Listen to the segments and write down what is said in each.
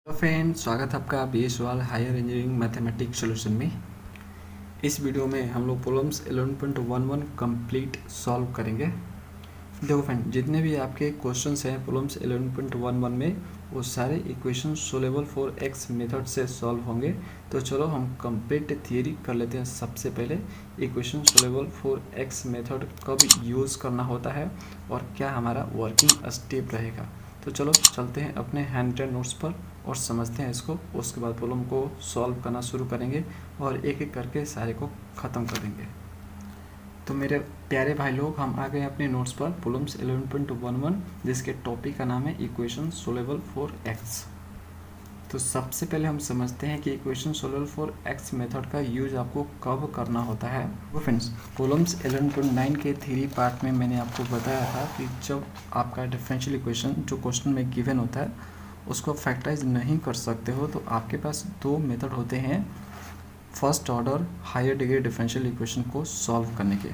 Hello friend, स्वागत है आपका बीएसवाल हायर इंजीनियरिंग मैथमेटिक्स सॉल्यूशन में। इस वीडियो में हम लोग प्रॉब्लम्स 11.11 कंप्लीट सॉल्व करेंगे। देखो फ्रेंड, जितने भी आपके क्वेश्चंस हैं प्रॉब्लम्स 11.11 में, वो सारे equation solvable for X method से सॉल्व होंगे। तो चलो हम कंप्लीट थियरी कर लेते हैं। सबसे पहले equation solvable for X method कब यूज़ करना होता है और क्या हमारा वर्किंग स्टेप रहेगा। तो चलो चलते हैं अपने हैंड रिटन नोट्स पर और समझते हैं इसको। उसके बाद प्रॉब्लम को सॉल्व करना शुरू करेंगे और एक एक करके सारे को ख़त्म कर देंगे। तो मेरे प्यारे भाई लोग, हम आ गए अपने नोट्स पर प्रॉब्लम्स 11.11, जिसके टॉपिक का नाम है इक्वेशन सोल्वेबल फॉर एक्स। तो सबसे पहले हम समझते हैं कि equation solvable for X method का यूज आपको कब करना होता है। तो फ्रेंड्स, प्रॉब्लम्स 11.9 के थ्योरी पार्ट में मैंने आपको बताया था कि जब आपका डिफरेंशियल इक्वेशन जो क्वेश्चन में गिवन होता है उसको फैक्टराइज नहीं कर सकते हो, तो आपके पास दो मेथड होते हैं first order higher degree differential equation को सॉल्व करने के।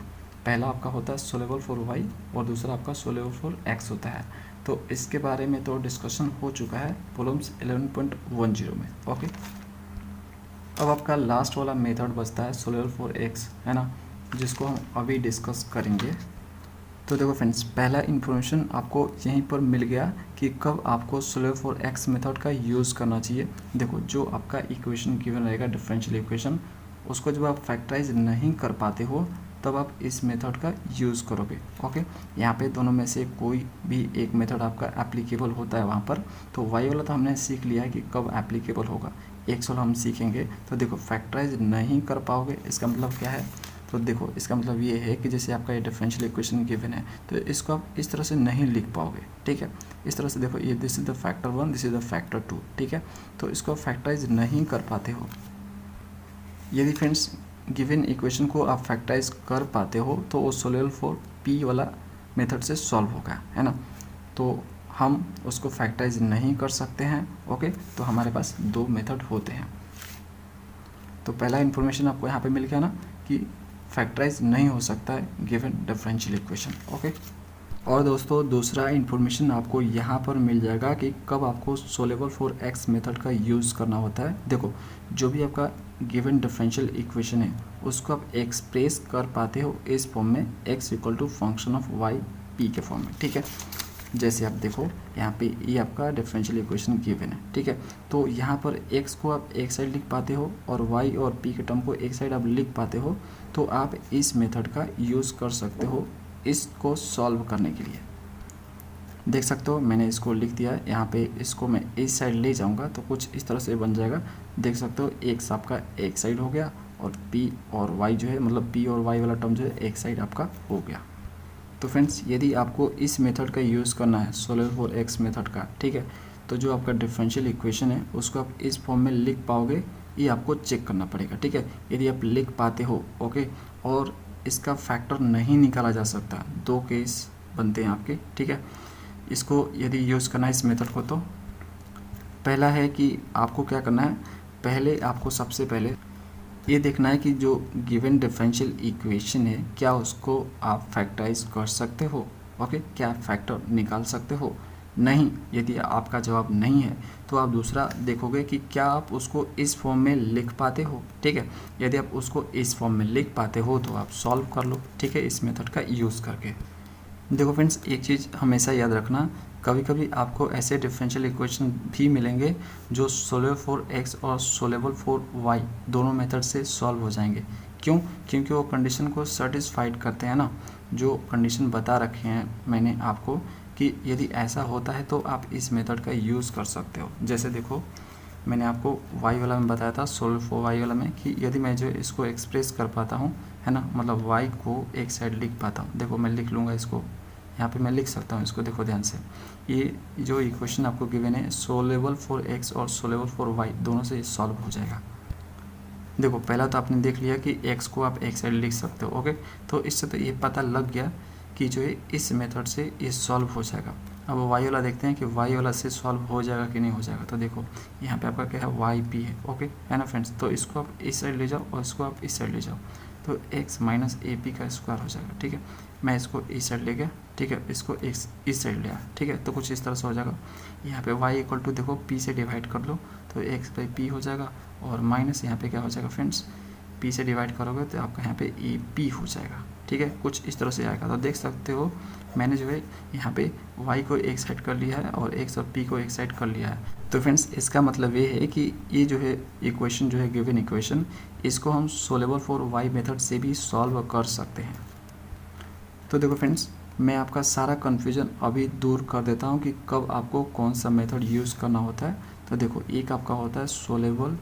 पहला आपका होता है सोल्वेबल फॉर वाई और दूसरा आपका सोल्वेबल फॉर एक्स होता है। तो इसके बारे में तो डिस्कशन हो चुका है प्रॉब्लम्स 11.10 में। ओके, अब आपका लास्ट वाला मेथड बचता है सोल्वेबल फॉर एक्स, है ना, जिसको हम अभी डिस्कस करेंगे। तो देखो फ्रेंड्स, पहला इन्फॉर्मेशन आपको यहीं पर मिल गया कि कब आपको सोल्वेबल फॉर एक्स मेथड का यूज़ करना चाहिए। देखो, जो आपका इक्वेशन गिवन रहेगा डिफरेंशियल इक्वेशन, उसको जब आप फैक्टराइज नहीं कर पाते हो तब आप इस मेथड का यूज़ करोगे। ओके, यहाँ पे दोनों में से कोई भी एक मेथड आपका एप्लीकेबल होता है वहाँ पर। तो वाई वाला तो हमने सीख लिया है कि कब एप्लीकेबल होगा, एक्स वाला हम सीखेंगे। तो देखो, फैक्टराइज नहीं कर पाओगे इसका मतलब क्या है। तो देखो, इसका मतलब ये है कि जैसे आपका ये डिफरेंशियल इक्वेशन गिवन है तो इसको आप इस तरह से नहीं लिख पाओगे। ठीक है, इस तरह से देखो, ये this is the factor 1, this is the factor 2। ठीक है, तो इसको फैक्टराइज नहीं कर पाते हो। यदि फ्रेंड्स गिवन इक्वेशन को आप फैक्टराइज कर पाते हो तो वो सोल्वेबल फॉर पी वाला मेथड से सॉल्व होगा, है ना। तो हम उसको फैक्टराइज नहीं कर सकते हैं। ओके, तो हमारे पास दो मेथड होते हैं। तो पहला इन्फॉर्मेशन आपको यहाँ पे मिल गया ना कि फैक्टराइज नहीं हो सकता है गिवन डिफरेंशियल इक्वेशन। ओके, और दोस्तों दूसरा इन्फॉर्मेशन आपको यहाँ पर मिल जाएगा कि कब आपको सोल्वेबल फॉर एक्स मेथड का यूज़ करना होता है। देखो, जो भी आपका गिवन डिफरेंशियल इक्वेशन है उसको आप एक्सप्रेस कर पाते हो इस फॉर्म में, X equal to function of Y P के फॉर्म में। ठीक है, जैसे आप देखो यहाँ पे ये आपका डिफरेंशियल इक्वेशन गिवन है। ठीक है, तो यहाँ पर x को आप एक साइड लिख पाते हो और y और p के टर्म को एक साइड आप लिख पाते हो। तो आप इस मेथड का यूज़ कर सकते हो इसको सॉल्व करने के लिए। देख सकते हो मैंने इसको लिख दिया है यहाँ पे, इसको मैं इस साइड ले जाऊँगा तो कुछ इस तरह से बन जाएगा। देख सकते हो x आपका एक साइड हो गया और p और y जो है, मतलब p और y वाला टर्म जो है एक साइड आपका हो गया। तो फ्रेंड्स, यदि आपको इस मेथड का यूज़ करना है सोल्वेबल फॉर एक्स मेथड का, ठीक है, तो जो आपका डिफरेंशियल इक्वेशन है उसको आप इस फॉर्म में लिख पाओगे, ये आपको चेक करना पड़ेगा। ठीक है, यदि आप लिख पाते हो, ओके, और इसका फैक्टर नहीं निकाला जा सकता, दो केस बनते हैं आपके। ठीक है, इसको यदि यूज़ करना है इस मेथड को, तो पहला है कि आपको क्या करना है, पहले आपको सबसे पहले ये देखना है कि जो गिवन डिफरेंशियल इक्वेशन है क्या उसको आप फैक्टराइज कर सकते हो। ओके, क्या फैक्टर निकाल सकते हो। नहीं, यदि आपका जवाब नहीं है तो आप दूसरा देखोगे कि क्या आप उसको इस फॉर्म में लिख पाते हो। ठीक है, यदि आप उसको इस फॉर्म में लिख पाते हो तो आप सॉल्व कर लो। ठीक है, इस मेथड का यूज़ करके। देखो फ्रेंड्स, एक चीज़ हमेशा याद रखना, कभी कभी आपको ऐसे डिफरेंशियल इक्वेशन भी मिलेंगे जो सोल्वेबल फॉर एक्स और सोल्वेबल फॉर वाई दोनों मेथड से सॉल्व हो जाएंगे। क्यों? क्योंकि वो कंडीशन को सेटिस्फाइड करते हैं ना, जो कंडीशन बता रखे हैं मैंने आपको कि यदि ऐसा होता है तो आप इस मेथड का यूज़ कर सकते हो। जैसे देखो, मैंने आपको वाई वाला में बताया था, सोल्व फॉर वाई वाला में, कि यदि मैं जो इसको एक्सप्रेस कर पाता हूँ, है ना, मतलब वाई को एक साइड लिख पाता हूँ। देखो मैं लिख लूँगा इसको, यहाँ पे मैं लिख सकता हूँ इसको। देखो ध्यान से, ये जो इक्वेशन आपको गिवन है सोल्वेबल फॉर एक्स और सोल्वेबल फॉर वाई दोनों से सॉल्व हो जाएगा। देखो, पहला तो आपने देख लिया कि एक्स को आप एक साइड लिख सकते हो। ओके, तो इससे तो ये पता लग गया कि जो है इस मेथड से ये सॉल्व हो जाएगा। अब वाई वाला देखते हैं कि वाई वाला से सॉल्व हो जाएगा कि नहीं हो जाएगा। तो देखो यहाँ पे आपका क्या है, वाई पी है। ओके, है ना फ्रेंड्स, तो इसको आप इस साइड ले जाओ और इसको आप इस साइड ले जाओ, तो एक्स माइनस ए पी का स्क्वायर हो जाएगा। ठीक है, मैं इसको इस साइड ले गया, ठीक है, इसको इस साइड लिया, ठीक है, तो कुछ इस तरह से हो जाएगा। यहाँ पे y इक्वल टू देखो p से डिवाइड कर लो तो x बाई पी हो जाएगा, और माइनस यहाँ पे क्या हो जाएगा फ्रेंड्स, p से डिवाइड करोगे तो आपका यहाँ पे ए पी हो जाएगा, ठीक है, कुछ इस तरह से आएगा। तो देख सकते हो मैंने जो है यहाँ पे y को एक साइड कर लिया है और x और p को एक साइड कर लिया है। तो फ्रेंड्स इसका मतलब ये है कि ये जो है इक्वेशन जो है गिवन इक्वेशन, इसको हम सोल्वेबल फॉर y मेथड से भी सॉल्व कर सकते हैं। तो देखो फ्रेंड्स, मैं आपका सारा कन्फ्यूजन अभी दूर कर देता हूँ कि कब आपको कौन सा मेथड यूज़ करना होता है। तो देखो एक आपका होता है सोल्वेबल,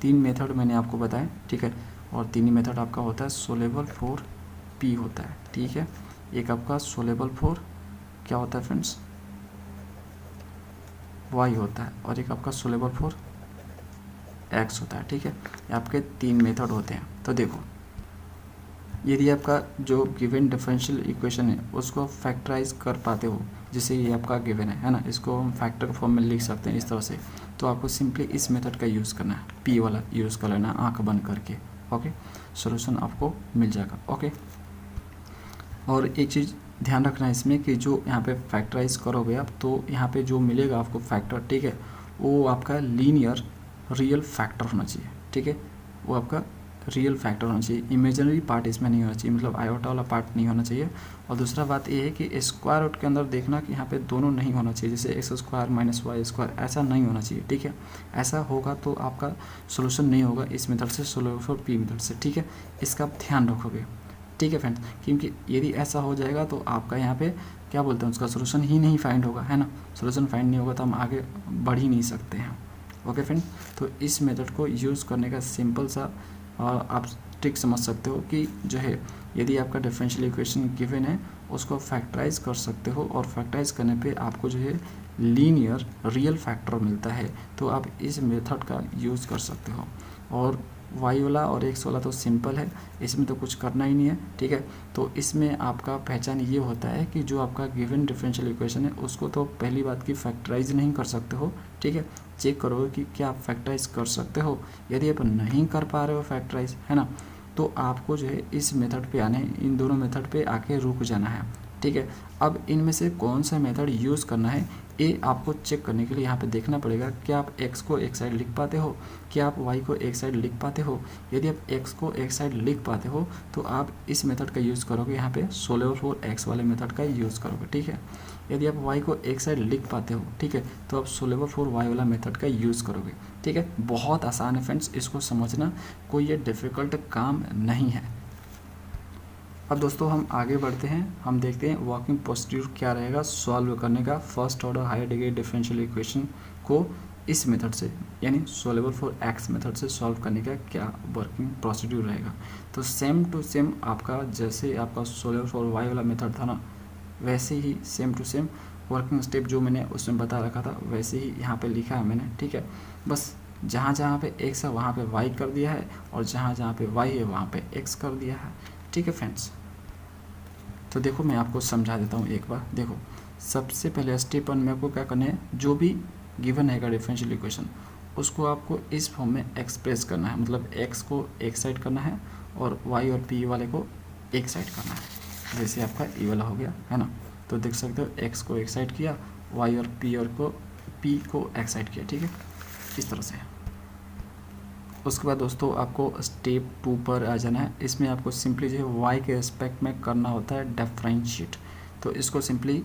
3 मेथड मैंने आपको बताया, ठीक है, और 3 ही मेथड आपका होता है सोल्वेबल फॉर p होता है, ठीक है। एक आपका सोल्वेबल फॉर क्या होता है फ्रेंड्स, y होता है, और एक आपका सोल्वेबल फॉर x होता है, ठीक है। आपके 3 मेथड होते हैं। तो देखो यदि आपका जो गिवन डिफरेंशियल इक्वेशन है उसको आप फैक्टराइज कर पाते हो, जैसे ये आपका गिवन है ना, इसको हम फैक्टर फॉर्म में लिख सकते हैं इस तरह से, तो आपको सिंपली इस मेथड का यूज़ करना है, p वाला यूज़ कर लेना आंख बंद करके, ओके, सॉल्यूशन आपको मिल जाएगा, ओके। और एक चीज़ ध्यान रखना है इसमें कि जो यहाँ पे फैक्टराइज करोगे आप, तो यहाँ पे जो मिलेगा आपको फैक्टर, ठीक है, वो आपका लीनियर रियल फैक्टर होना चाहिए, ठीक है, वो आपका रियल फैक्टर होना चाहिए, इमेजिनरी पार्ट इसमें नहीं होना चाहिए, मतलब आयोटा वाला पार्ट नहीं होना चाहिए। और दूसरा बात ये है कि स्क्वायर रूट के अंदर देखना कि यहाँ पे दोनों नहीं होना चाहिए, जैसे X square minus Y square, ऐसा नहीं होना चाहिए, ठीक है। ऐसा होगा तो आपका सोल्यूशन नहीं होगा इस मेथड से, सोल्यूशन फॉर पी मेथड से, ठीक है, इसका आप ध्यान रखोगे, ठीक है फ्रेंड्स, क्योंकि यदि ऐसा हो जाएगा तो आपका यहाँ पे क्या बोलते हैं उसका सोल्यूशन ही नहीं फाइंड होगा, है ना। सोल्यूशन फाइंड नहीं होगा तो हम आगे बढ़ ही नहीं सकते हैं, ओके फ्रेंड। तो इस मेथड को यूज़ करने का सिंपल सा आप ट्रिक समझ सकते हो कि जो है यदि आपका डिफरेंशियल इक्वेशन गिवन है उसको फैक्टराइज कर सकते हो, और फैक्टराइज करने पे आपको जो है लीनियर रियल फैक्टर मिलता है, तो आप इस मेथड का यूज़ कर सकते हो। और y वाला और x वाला तो सिंपल है, इसमें तो कुछ करना ही नहीं है, ठीक है। तो इसमें आपका पहचान ये होता है कि जो आपका गिवन डिफरेंशियल इक्वेशन है उसको तो पहली बात की फैक्टराइज नहीं कर सकते हो, ठीक है। चेक करोगे कि क्या आप फैक्टराइज कर सकते हो, यदि आप नहीं कर पा रहे हो फैक्टराइज, है ना, तो आपको जो है इस मेथड पे आने, इन दोनों मेथड पे आके रुक जाना है, ठीक है। अब इनमें से कौन सा मेथड यूज़ करना है ये आपको चेक करने के लिए यहाँ पे देखना पड़ेगा, क्या आप x को एक साइड लिख पाते हो, क्या आप y को एक साइड लिख पाते हो। यदि आप x को एक साइड लिख पाते हो तो आप इस मेथड का यूज़ करोगे, यहाँ पे सोल्वेबल फॉर x वाले मेथड का यूज़ करोगे, ठीक है। यदि आप y को एक साइड लिख पाते हो, ठीक है, तो आप सोल्वेबल फॉर y वाला मेथड का यूज़ करोगे, ठीक है। बहुत आसान है फ्रेंड्स, इसको समझना कोई ये डिफ़िकल्ट काम नहीं है। अब दोस्तों हम आगे बढ़ते हैं, हम देखते हैं वर्किंग प्रोसीड्यूर क्या रहेगा सॉल्व करने का first order higher degree differential equation को इस मेथड से, यानी सोल्वेबल फॉर एक्स मेथड से सॉल्व करने का क्या वर्किंग प्रोसीड्यूर रहेगा। तो सेम टू सेम आपका जैसे आपका सोल्वेबल फॉर वाई वाला मेथड था ना, वैसे ही same to same working step जो मैंने उसमें बता रखा था वैसे ही यहाँ पे लिखा है मैंने, ठीक है। बस जहाँ जहाँ पे एक्स है वहाँ पे वाई कर दिया है, और जहाँ जहाँ पे वाई है वहाँ पे एक्स कर दिया है, ठीक है फ्रेंड्स। तो देखो मैं आपको समझा देता हूँ एक बार। देखो सबसे पहले स्टेप 1 में आपको क्या करना है, जो भी गिवन है डिफरेंशियल इक्वेशन उसको आपको इस फॉर्म में एक्सप्रेस करना है, मतलब x को एक साइड करना है और y और p वाले को एक साइड करना है। जैसे आपका ये वाला हो गया, है ना, तो देख सकते हो x को एक साइड किया, y और p को एक साइड किया, ठीक है, इस तरह से। उसके बाद दोस्तों आपको स्टेप 2 पर आ जाना है। इसमें आपको सिंपली जो है y के रिस्पेक्ट में करना होता है डिफरेंशिएट। तो इसको सिंपली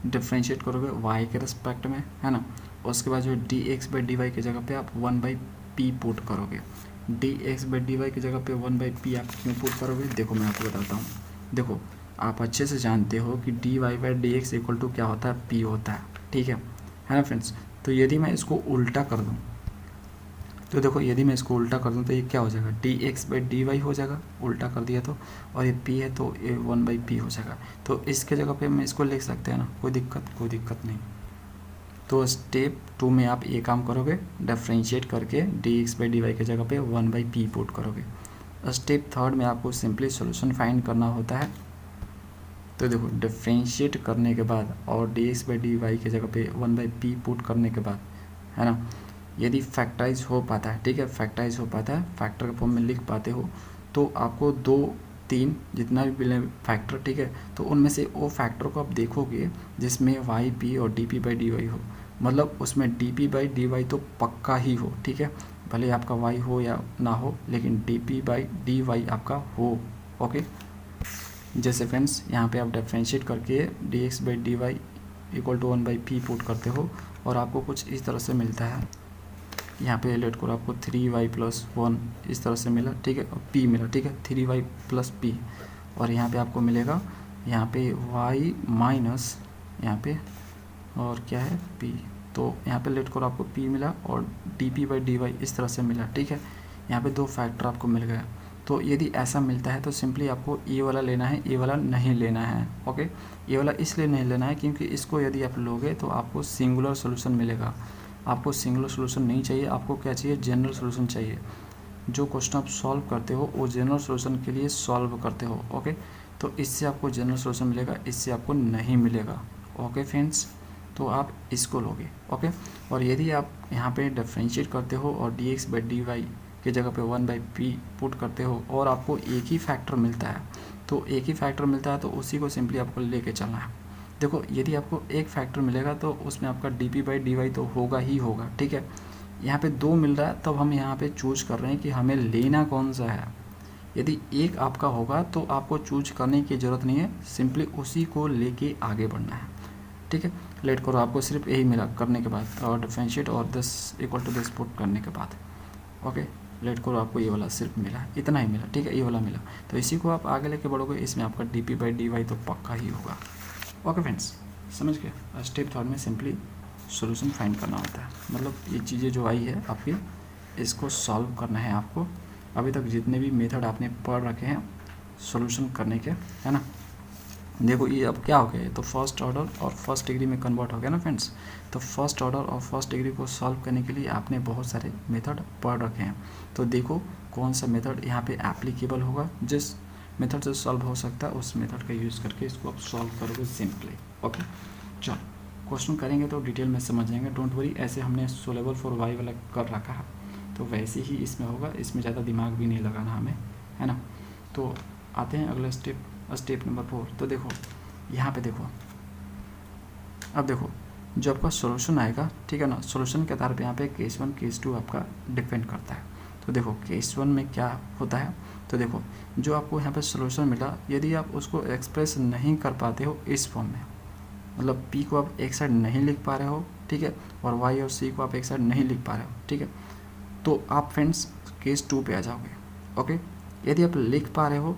डिफरेंशिएट करोगे y के रिस्पेक्ट में, है ना। उसके बाद जो है dx बाई डी वाई की जगह पे आप 1/p पुट करोगे। dx बाई डी वाई की जगह पे 1/p आप क्यों पुट करोगे, देखो मैं आपको बताता हूँ। देखो आप अच्छे से जानते हो कि dy by D X equal to क्या होता है, p होता है, ठीक है ना फ्रेंड्स। तो यदि मैं इसको उल्टा कर दूँ, तो देखो यदि मैं इसको उल्टा कर दूँ तो ये क्या हो जाएगा, dx बाई डी वाई हो जाएगा, उल्टा कर दिया तो, और ये p है तो ये 1/p हो जाएगा। तो इसके जगह पे मैं इसको लिख सकते हैं ना, कोई दिक्कत नहीं। तो स्टेप 2 में आप ये काम करोगे, डिफरेंशिएट करके dx बाई डी वाई की जगह पे 1/p पुट करोगे। स्टेप 3 में आपको सिंपली सोल्यूशन फाइंड करना होता है। तो देखो डिफरेंशिएट करने के बाद और dx बाई डी वाई की जगह पे 1/p पुट करने के बाद, है ना, यदि फैक्टराइज हो पाता है, ठीक है, फैक्टराइज हो पाता है, फैक्टर के फॉर्म में लिख पाते हो, तो आपको 2 3 जितना भी मिले फैक्टर, ठीक है, तो उनमें से वो फैक्टर को आप देखोगे जिसमें वाई पी और D P by D Y हो, मतलब उसमें D P by D Y तो पक्का ही हो, ठीक है, भले आपका वाई हो या ना हो, लेकिन D P by D Y आपका हो। ओके, जैसे फ्रेंड्स यहाँ पे आप डिफरेंशिएट करके D X by D Y equal to 1/p put करते हो और आपको कुछ इस तरह से मिलता है। यहाँ पे लेट करो आपको 3y + 1 इस तरह से मिला, ठीक है, p मिला, ठीक है, 3y + p, और यहाँ पे आपको मिलेगा यहाँ पे y माइनस यहाँ पे और क्या है p, तो यहाँ पे लेट करो आपको p मिला और dp/dy इस तरह से मिला, ठीक है। यहाँ पे 2 फैक्टर आपको मिल गया। तो यदि ऐसा मिलता है तो सिंपली आपको ये वाला लेना है, ये वाला नहीं लेना है। ओके, ये वाला इसलिए नहीं लेना है क्योंकि इसको यदि आप लोगे तो आपको सिंगुलर सोल्यूशन मिलेगा। आपको सिंगुलर सोल्यूशन नहीं चाहिए, आपको क्या चाहिए, जनरल सोल्यूशन चाहिए। जो क्वेश्चन आप सॉल्व करते हो वो जनरल सोल्यूशन के लिए सॉल्व करते हो। ओके, तो इससे आपको जनरल सोल्यूशन मिलेगा, इससे आपको नहीं मिलेगा। ओके फ्रेंड्स, तो आप इसको लोगे। ओके, और यदि आप यहाँ पे डिफरेंशिएट करते हो और dx/dy की जगह पे 1/p पुट करते हो और आपको एक ही फैक्टर मिलता है, तो एक ही फैक्टर मिलता है तो उसी को सिंपली आपको लेके चलना है। देखो, यदि आपको एक फैक्टर मिलेगा तो उसमें आपका dp/dy तो होगा ही होगा, ठीक है। यहाँ पे 2 मिल रहा है, तब हम यहाँ पे चूज कर रहे हैं कि हमें लेना कौन सा है। यदि एक आपका होगा तो आपको चूज करने की ज़रूरत नहीं है, सिंपली उसी को लेके आगे बढ़ना है, ठीक है। लेट करो, आपको सिर्फ यही मिला करने के बाद, और डिफरेंशिएट और 10 = 10 पुट करने के बाद। ओके, लेट करो, आपको ये वाला सिर्फ मिला, इतना ही मिला, ठीक है, ये वाला मिला, तो इसी को आप आगे लेके बढ़ोगे, इसमें आपका dp/dy तो पक्का ही होगा। ओके फ्रेंड्स, समझ गए। स्टेप 3 में सिंपली सॉल्यूशन फाइंड करना होता है, मतलब ये चीज़ें जो आई है आपकी, इसको सॉल्व करना है आपको। अभी तक जितने भी मेथड आपने पढ़ रखे हैं सॉल्यूशन करने के, है ना। देखो ये अब क्या हो गया, तो फर्स्ट ऑर्डर और फर्स्ट डिग्री में कन्वर्ट हो गया ना फ्रेंड्स। तो फर्स्ट ऑर्डर और फर्स्ट डिग्री को सॉल्व करने के लिए आपने बहुत सारे मेथड पढ़ रखे हैं, तो देखो कौन सा मेथड यहाँ पे एप्लीकेबल होगा, जिस मेथड से सॉल्व हो सकता है उस मेथड का यूज़ करके इसको आप सॉल्व करोगे सिंपली। ओके, चलो क्वेश्चन करेंगे तो डिटेल में समझ जाएंगे, डोंट वरी। ऐसे हमने सोलेबल फॉर वाई वाला कर रखा है, तो वैसे ही इसमें होगा, इसमें ज़्यादा दिमाग भी नहीं लगाना हमें, है ना। तो आते हैं अगला स्टेप नंबर 4। तो देखो यहाँ पे देखो, अब देखो जो आपका सॉल्यूशन आएगा, ठीक है ना, सॉल्यूशन के आधार पे यहाँ पे केस 1 केस 2 आपका डिपेंड करता है। तो देखो केस 1 में क्या होता है, तो देखो जो आपको यहाँ पे सॉल्यूशन मिला, यदि आप उसको एक्सप्रेस नहीं कर पाते हो इस फॉर्म में, मतलब p को आप एक साइड नहीं लिख पा रहे हो, ठीक है, और y और c को आप एक साइड नहीं लिख पा रहे हो, ठीक है, तो आप फ्रेंड्स केस 2 पे आ जाओगे। ओके, यदि आप लिख पा रहे हो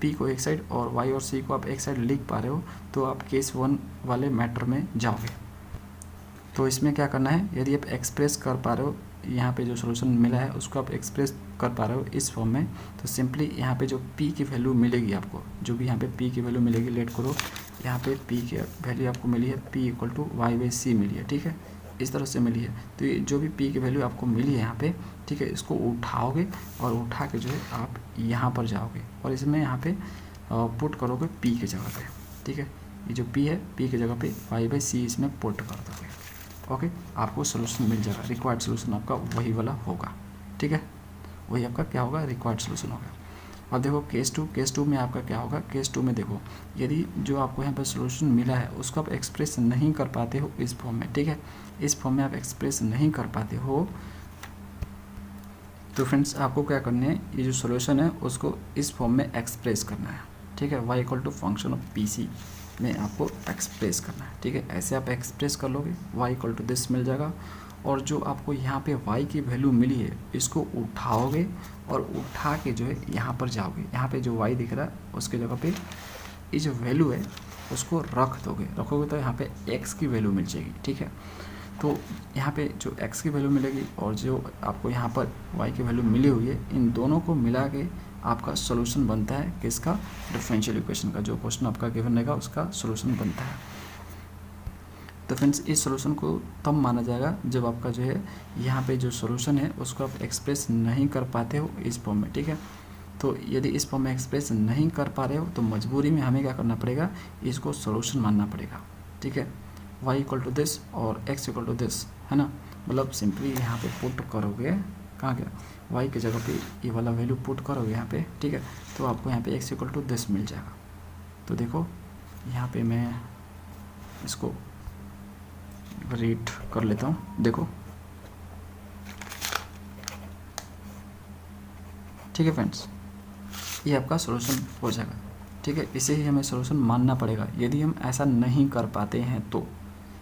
p को एक साइड और y और c को आप एक साइड लिख पा रहे हो, तो आप केस 1 वाले मैटर में जाओगे। तो इसमें क्या करना है, यदि आप एक्सप्रेस कर पा रहे हो, यहाँ पे जो सॉल्यूशन मिला है उसको आप एक्सप्रेस कर पा रहे हो इस फॉर्म में, तो सिंपली यहाँ पे जो p की वैल्यू मिलेगी आपको, जो भी यहाँ पे p की वैल्यू मिलेगी, लेट करो यहाँ पे p की वैल्यू आपको मिली है, p = y/c मिली है, ठीक है, इस तरह से मिली है। तो ये जो भी p की वैल्यू आपको मिली है यहाँ पे, ठीक है, इसको उठाओगे और उठा के जो है आप यहाँ पर जाओगे और इसमें यहाँ पे पुट करोगे p की जगह पे, ठीक है, ये जो p है p की जगह पे y/c इसमें पुट कर दोगे। ओके, आपको सोल्यूशन मिल जाएगा, रिक्वायर्ड सोल्यूशन आपका वही वाला होगा, ठीक है, वही आपका क्या होगा, रिक्वायर्ड सोल्यूशन होगा। अब देखो केस 2 में आपका क्या होगा, केस 2 में देखो यदि जो आपको यहाँ पर सोल्यूशन मिला है उसको आप एक्सप्रेस नहीं कर पाते हो इस फॉर्म में, ठीक है, इस फॉर्म में आप एक्सप्रेस नहीं कर पाते हो, तो फ्रेंड्स आपको क्या करना है, ये जो सोल्यूशन है उसको इस फॉर्म में एक्सप्रेस करना है, ठीक है, y = फंक्शन ऑफ PC में आपको एक्सप्रेस करना है, ठीक है, ऐसे आप एक्सप्रेस कर लोगे, y = दिस मिल जाएगा, और जो आपको यहाँ पे y की वैल्यू मिली है इसको उठाओगे और उठा के जो है यहाँ पर जाओगे, यहाँ पे जो y दिख रहा है उसके जगह पे ये जो वैल्यू है उसको रखोगे तो यहाँ पे x की वैल्यू मिल जाएगी, ठीक है। तो यहाँ पे जो x की वैल्यू मिलेगी और जो आपको यहाँ पर y की वैल्यू मिली हुई है, इन दोनों को मिला के आपका सोल्यूशन बनता है किसका, डिफरेंशियल इक्वेशन का, जो क्वेश्चन आपका गिवन रहेगा उसका सोल्यूशन बनता है। तो फ्रेंड्स इस सोल्यूशन को तब माना जाएगा जब आपका जो है यहाँ पे जो सोल्यूशन है उसको आप एक्सप्रेस नहीं कर पाते हो इस फॉर्म में, ठीक है। तो यदि इस फॉर्म में एक्सप्रेस नहीं कर पा रहे हो तो मजबूरी में हमें क्या करना पड़ेगा, इसको सोल्यूशन मानना पड़ेगा, ठीक है, y = दिस और x = दिस, है ना, मतलब सिंपली यहाँ पे पुट करोगे कहाँ गया, वाई की जगह पे ये वाला वैल्यू पुट करोगे यहाँ पे, ठीक है, तो आपको यहाँ पे एक्स इक्वल टू 10 मिल जाएगा। तो देखो यहाँ पे मैं इसको रीड कर लेता हूँ, देखो ठीक है फ्रेंड्स, ये आपका सॉल्यूशन हो जाएगा, ठीक है। इसे ही हमें सॉल्यूशन मानना पड़ेगा। यदि हम ऐसा नहीं कर पाते हैं तो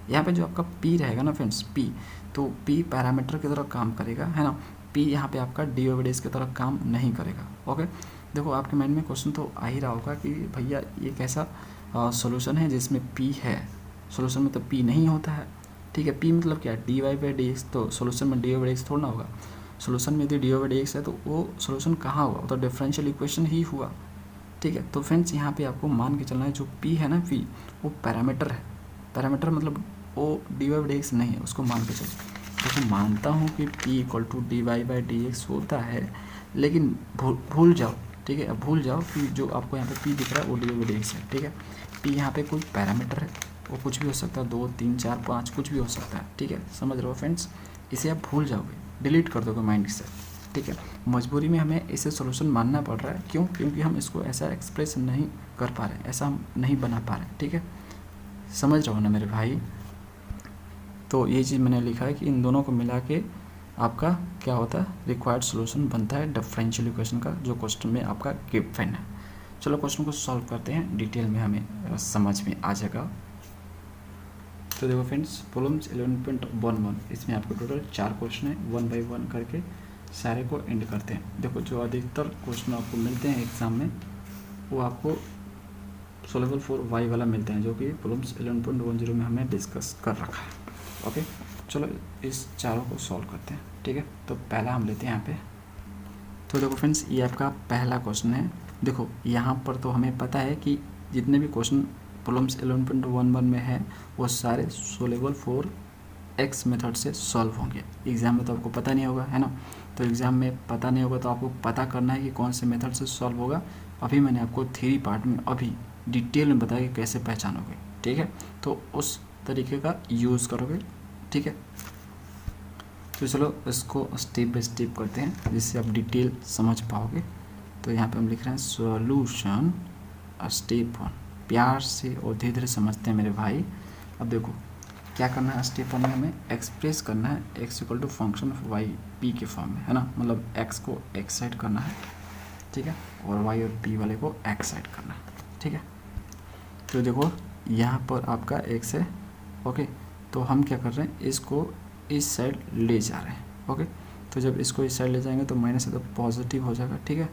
यहाँ पे जो आपका पी रहेगा ना फ्रेंड्स, पी, तो पी पैरामीटर की तरह काम करेगा, है ना। पी यहाँ पे आपका डी ओवर डेज की तरह काम नहीं करेगा। ओके, देखो आपके माइंड में क्वेश्चन तो आ ही रहा होगा कि भैया ये कैसा सॉल्यूशन है जिसमें पी है, सॉल्यूशन में तो पी नहीं होता है, ठीक है। पी मतलब क्या, D Y by D X, तो सॉल्यूशन में डी ओवर एक्स थोड़ा ना होगा। सॉल्यूशन में यदि डी ओवर डी एक्स है तो वो सॉल्यूशन कहाँ हुआ, तो डिफरेंशियल इक्वेशन ही हुआ, ठीक है। तो फ्रेंड्स यहाँ पे आपको मान के चलना है जो पी है ना, पी वो पैरामीटर है, पैरामीटर मतलब वो D Y by D X नहीं है, उसको मान के चलो। देखो मानता हूँ कि P equal to D Y by D X होता है, लेकिन भूल जाओ, ठीक है। अब भूल जाओ कि जो आपको यहाँ पे पी दिख रहा है वो D Y by D X है, ठीक है। पी यहाँ पे कोई पैरामीटर है, वो कुछ भी हो सकता है, 2 3 4 5 कुछ भी हो सकता है, ठीक है, समझ रहे हो फ्रेंड्स। इसे आप भूल जाओगे, डिलीट कर दोगे माइंड से, ठीक है। मजबूरी में हमें इसे सॉल्यूशन मानना पड़ रहा है, क्यों, क्योंकि हम इसको ऐसा एक्सप्रेस नहीं कर पा रहे, ऐसा हम नहीं बना पा रहे, ठीक है, समझ रहे हो ना मेरे भाई। तो ये चीज़ मैंने लिखा है कि इन दोनों को मिला के आपका क्या होता है, रिक्वायर्ड सॉल्यूशन बनता है डिफरेंशियल इक्वेशन का, जो क्वेश्चन में आपका गिवन है। चलो क्वेश्चन को सॉल्व करते हैं, डिटेल में हमें समझ में आ जाएगा। तो देखो फ्रेंड्स, प्रॉब्लम्स 11.11, इसमें आपको टोटल 4 क्वेश्चन है, 1 बाई 1 करके सारे को एंड करते हैं। देखो जो अधिकतर क्वेश्चन आपको मिलते हैं एग्जाम में वो आपको सोलेबल फॉर वाई वाला मिलते हैं, जो कि प्रॉब्लम्स 11.10 में हमने डिस्कस कर रखा है। ओके, चलो इस चारों को सॉल्व करते हैं, ठीक है। तो पहला हम लेते हैं यहाँ पे। तो देखो फ्रेंड्स, ये आपका पहला क्वेश्चन है। देखो यहाँ पर तो हमें पता है कि जितने भी क्वेश्चन प्रॉब्लम्स 11.11 में है वो सारे सोलेबल फॉर एक्स मेथड से सॉल्व होंगे। एग्ज़ाम में तो आपको पता नहीं होगा, है ना। तो एग्ज़ाम में पता नहीं होगा तो आपको पता करना है कि कौन से मेथड से सॉल्व होगा। अभी मैंने आपको थ्योरी पार्ट में अभी डिटेल में बताया कि कैसे पहचानोगे, ठीक है। तो उस तरीके का यूज़ करोगे, ठीक है। तो चलो इसको स्टेप बाय स्टेप करते हैं जिससे आप डिटेल समझ पाओगे। तो यहाँ पे हम लिख रहे हैं सॉल्यूशन स्टेप 1। प्यार से और धीरे धीरे समझते हैं मेरे भाई। अब देखो क्या करना है, स्टेप 1 में हमें एक्सप्रेस करना है X equal to function of Y P के फॉर्म में, है ना। मतलब एक्स को एक्स साइड करना है, ठीक है, और वाई और पी वाले को एक्स साइड करना है, ठीक है। तो देखो यहाँ पर आपका एक्स है, ओके। तो हम क्या कर रहे हैं, इसको इस साइड ले जा रहे हैं, ओके। तो जब इसको इस साइड ले जाएंगे तो माइनस है तो पॉजिटिव हो जाएगा, ठीक है,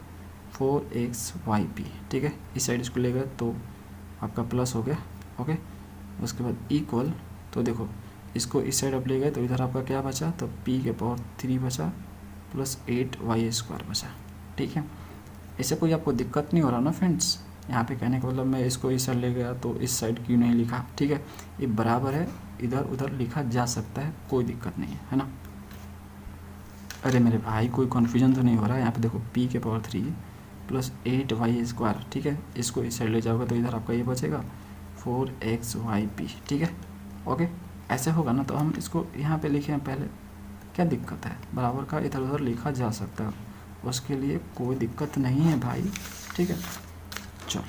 4xyp, ठीक है। इस साइड इसको ले गए तो आपका प्लस हो गया, ओके। उसके बाद इक्वल, तो देखो इसको इस साइड आप ले गए तो इधर आपका क्या बचा, तो p के पावर 3 बचा प्लस 8y² बचा, ठीक है। इससे कोई आपको दिक्कत नहीं हो रहा ना फ्रेंड्स। यहाँ पे कहने का मतलब मैं इसको इस साइड ले गया तो इस साइड क्यों नहीं लिखा, ठीक है। ये बराबर है, इधर उधर लिखा जा सकता है, कोई दिक्कत नहीं है ना। अरे मेरे भाई कोई कन्फ्यूजन तो नहीं हो रहा है। यहाँ पे देखो p के पावर 3 प्लस 8y², ठीक है। इसको इस साइड ले जाओगे तो इधर आपका ये बचेगा 4xyp, ठीक है, ओके। ऐसे होगा ना, तो हम इसको यहाँ पे लिखे हैं पहले, क्या दिक्कत है, बराबर का इधर उधर लिखा जा सकता है, उसके लिए कोई दिक्कत नहीं है भाई, ठीक है। चलो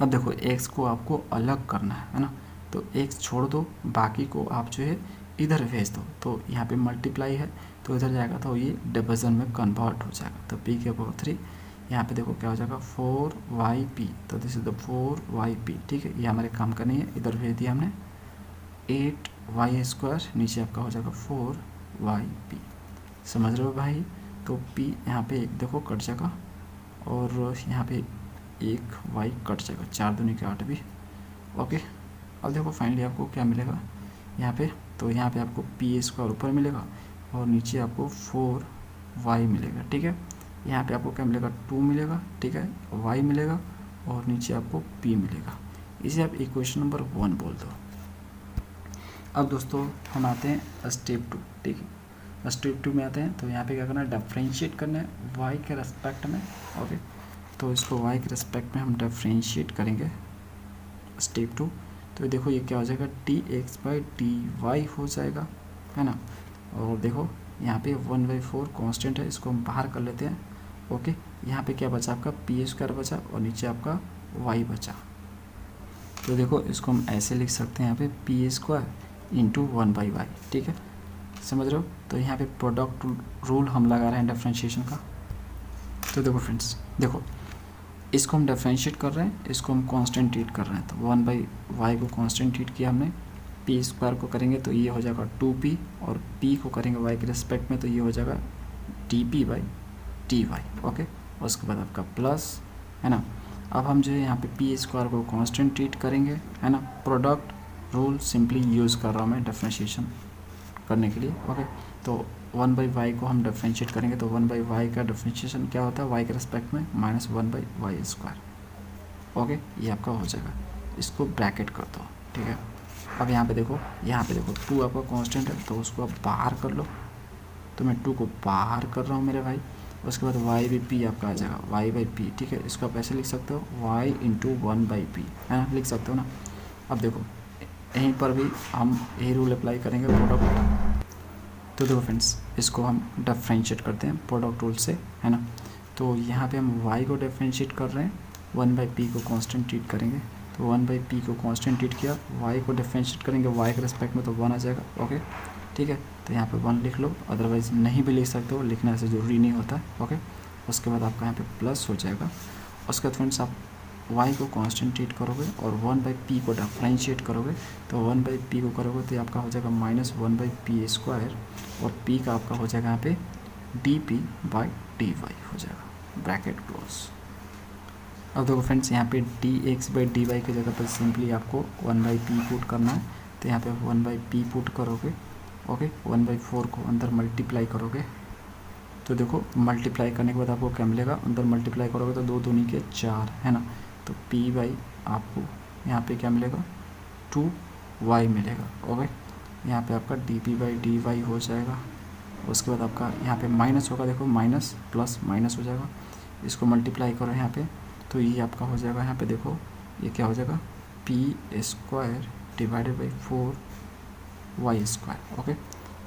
अब देखो x को आपको अलग करना है ना। तो x छोड़ दो, बाकी को आप जो है इधर भेज दो। तो यहाँ पे मल्टीप्लाई है तो इधर जाएगा तो ये डिवीजन में कन्वर्ट हो जाएगा। तो p के पावर 3, यहाँ पे देखो क्या हो जाएगा 4yp, तो दिस इज द 4yp, ठीक है। ये हमारे काम का नहीं है, इधर भेज दिया हमने 8y², नीचे आपका हो जाएगा 4yp, समझ रहे हो भाई। तो p यहाँ पे एक देखो कट जाएगा और यहाँ पे एक y कट जाएगा, 4 दूनी के 8 भी, ओके। अब देखो फाइनली आपको क्या मिलेगा यहाँ पे, तो यहाँ पे आपको p² ऊपर मिलेगा और नीचे आपको 4y मिलेगा, ठीक है। यहाँ पे आपको क्या मिलेगा 2 मिलेगा, ठीक है, y मिलेगा और नीचे आपको p मिलेगा। इसे आप इक्वेशन नंबर 1 बोल दो। अब दोस्तों हम आते हैं स्टेप 2, ठीक है। स्टेप 2 में आते हैं तो यहाँ पे क्या करना है, डिफरेंशिएट करना है y के रेस्पेक्ट में, ओके। तो इसको y के रेस्पेक्ट में हम डिफरेंशिएट करेंगे स्टेप 2। तो देखो ये क्या हो जाएगा dx/dy हो जाएगा, है ना। और देखो यहाँ पे 1/4 कांस्टेंट है, इसको हम बाहर कर लेते हैं। ओके, यहाँ पे क्या बचा आपका पी स्क्वायर बचा और नीचे आपका वाई बचा। तो देखो इसको हम ऐसे लिख सकते हैं यहाँ पे पी स्क्वायर इंटू 1/y, ठीक है, समझ रहे हो। तो यहाँ पे प्रोडक्ट रूल हम लगा रहे हैं डिफरेंशिएशन का। तो देखो फ्रेंड्स, देखो इसको हम डिफरेंशिएट कर रहे हैं, इसको हम कांस्टेंट ट्रीट कर रहे हैं। तो 1/y को कांस्टेंट ट्रीट किया हमने, पी स्क्वायर को करेंगे तो ये हो जाएगा 2p, और p को करेंगे y के रिस्पेक्ट में तो ये हो जाएगा dp/dy। ओके, उसके बाद आपका प्लस, है ना। अब हम जो है यहाँ पे पी स्क्वायर को कांस्टेंट ट्रीट करेंगे, है ना। प्रोडक्ट रूल सिंपली यूज़ कर रहा हूँ मैं डिफरेंशिएशन करने के लिए। ओके, तो 1/y को हम डिफरेंशिएट करेंगे तो 1/y का डिफरेंशिएशन क्या होता है, y के रिस्पेक्ट में -1/y²। ओके, ये आपका हो जाएगा। इसको ब्रैकेट कर दो, ठीक है। अब यहाँ पे देखो 2 आपका कांस्टेंट है तो उसको आप बाहर कर लो। तो मैं 2 को बाहर कर रहा हूँ मेरे भाई। उसके बाद y भी p आपका आ जाएगा, y/p, ठीक है। इसको आप ऐसे लिख सकते हो y × 1/p, है ना, लिख सकते हो ना। अब देखो यहीं पर भी हम यही रूल अप्लाई करेंगे प्रोडक्ट। तो देखो फ्रेंड्स, इसको हम डिफरेंशिएट करते हैं प्रोडक्ट रूल से, है ना। तो यहाँ पे हम y को डिफरेंशिएट कर रहे हैं, 1/p को कांस्टेंट ट्रीट करेंगे। तो 1/p को कांस्टेंट ट्रीट किया, y को डिफरेंशिएट करेंगे y के रिस्पेक्ट में तो 1 आ जाएगा। ओके, ठीक है। तो यहाँ पे 1 लिख लो, अदरवाइज़ नहीं भी लिख सकते हो, लिखना ऐसे ज़रूरी नहीं होता है। ओके, उसके बाद आपका यहाँ पे प्लस हो जाएगा। उसके बाद फ्रेंड्स आप y को कांस्टेंट ट्रीट करोगे और 1/p को डिफरेंशिएट करोगे। तो 1/p को करोगे तो आपका हो जाएगा -1/p² और p का आपका हो जाएगा यहाँ पे dp/dy हो जाएगा, ब्रैकेट क्लोज। अब देखो फ्रेंड्स, यहाँ पे dx/dy की जगह पर सिंपली आपको 1/p पुट करना है। तो यहाँ पे 1/p पुट करोगे। ओके, 1/4 को अंदर मल्टीप्लाई करोगे। तो देखो मल्टीप्लाई करने के बाद आपको क्या मिलेगा, अंदर मल्टीप्लाई करोगे तो 2 दूनी के 4, है ना। तो p/ आपको यहाँ पे क्या मिलेगा 2y मिलेगा। ओके, यहाँ पे आपका dp/dy हो जाएगा। उसके बाद आपका यहाँ पे माइनस होगा, देखो माइनस प्लस माइनस हो जाएगा। इसको मल्टीप्लाई करो यहाँ पे तो ये आपका हो जाएगा, यहाँ पे देखो ये क्या हो जाएगा p² / 4y²। ओके,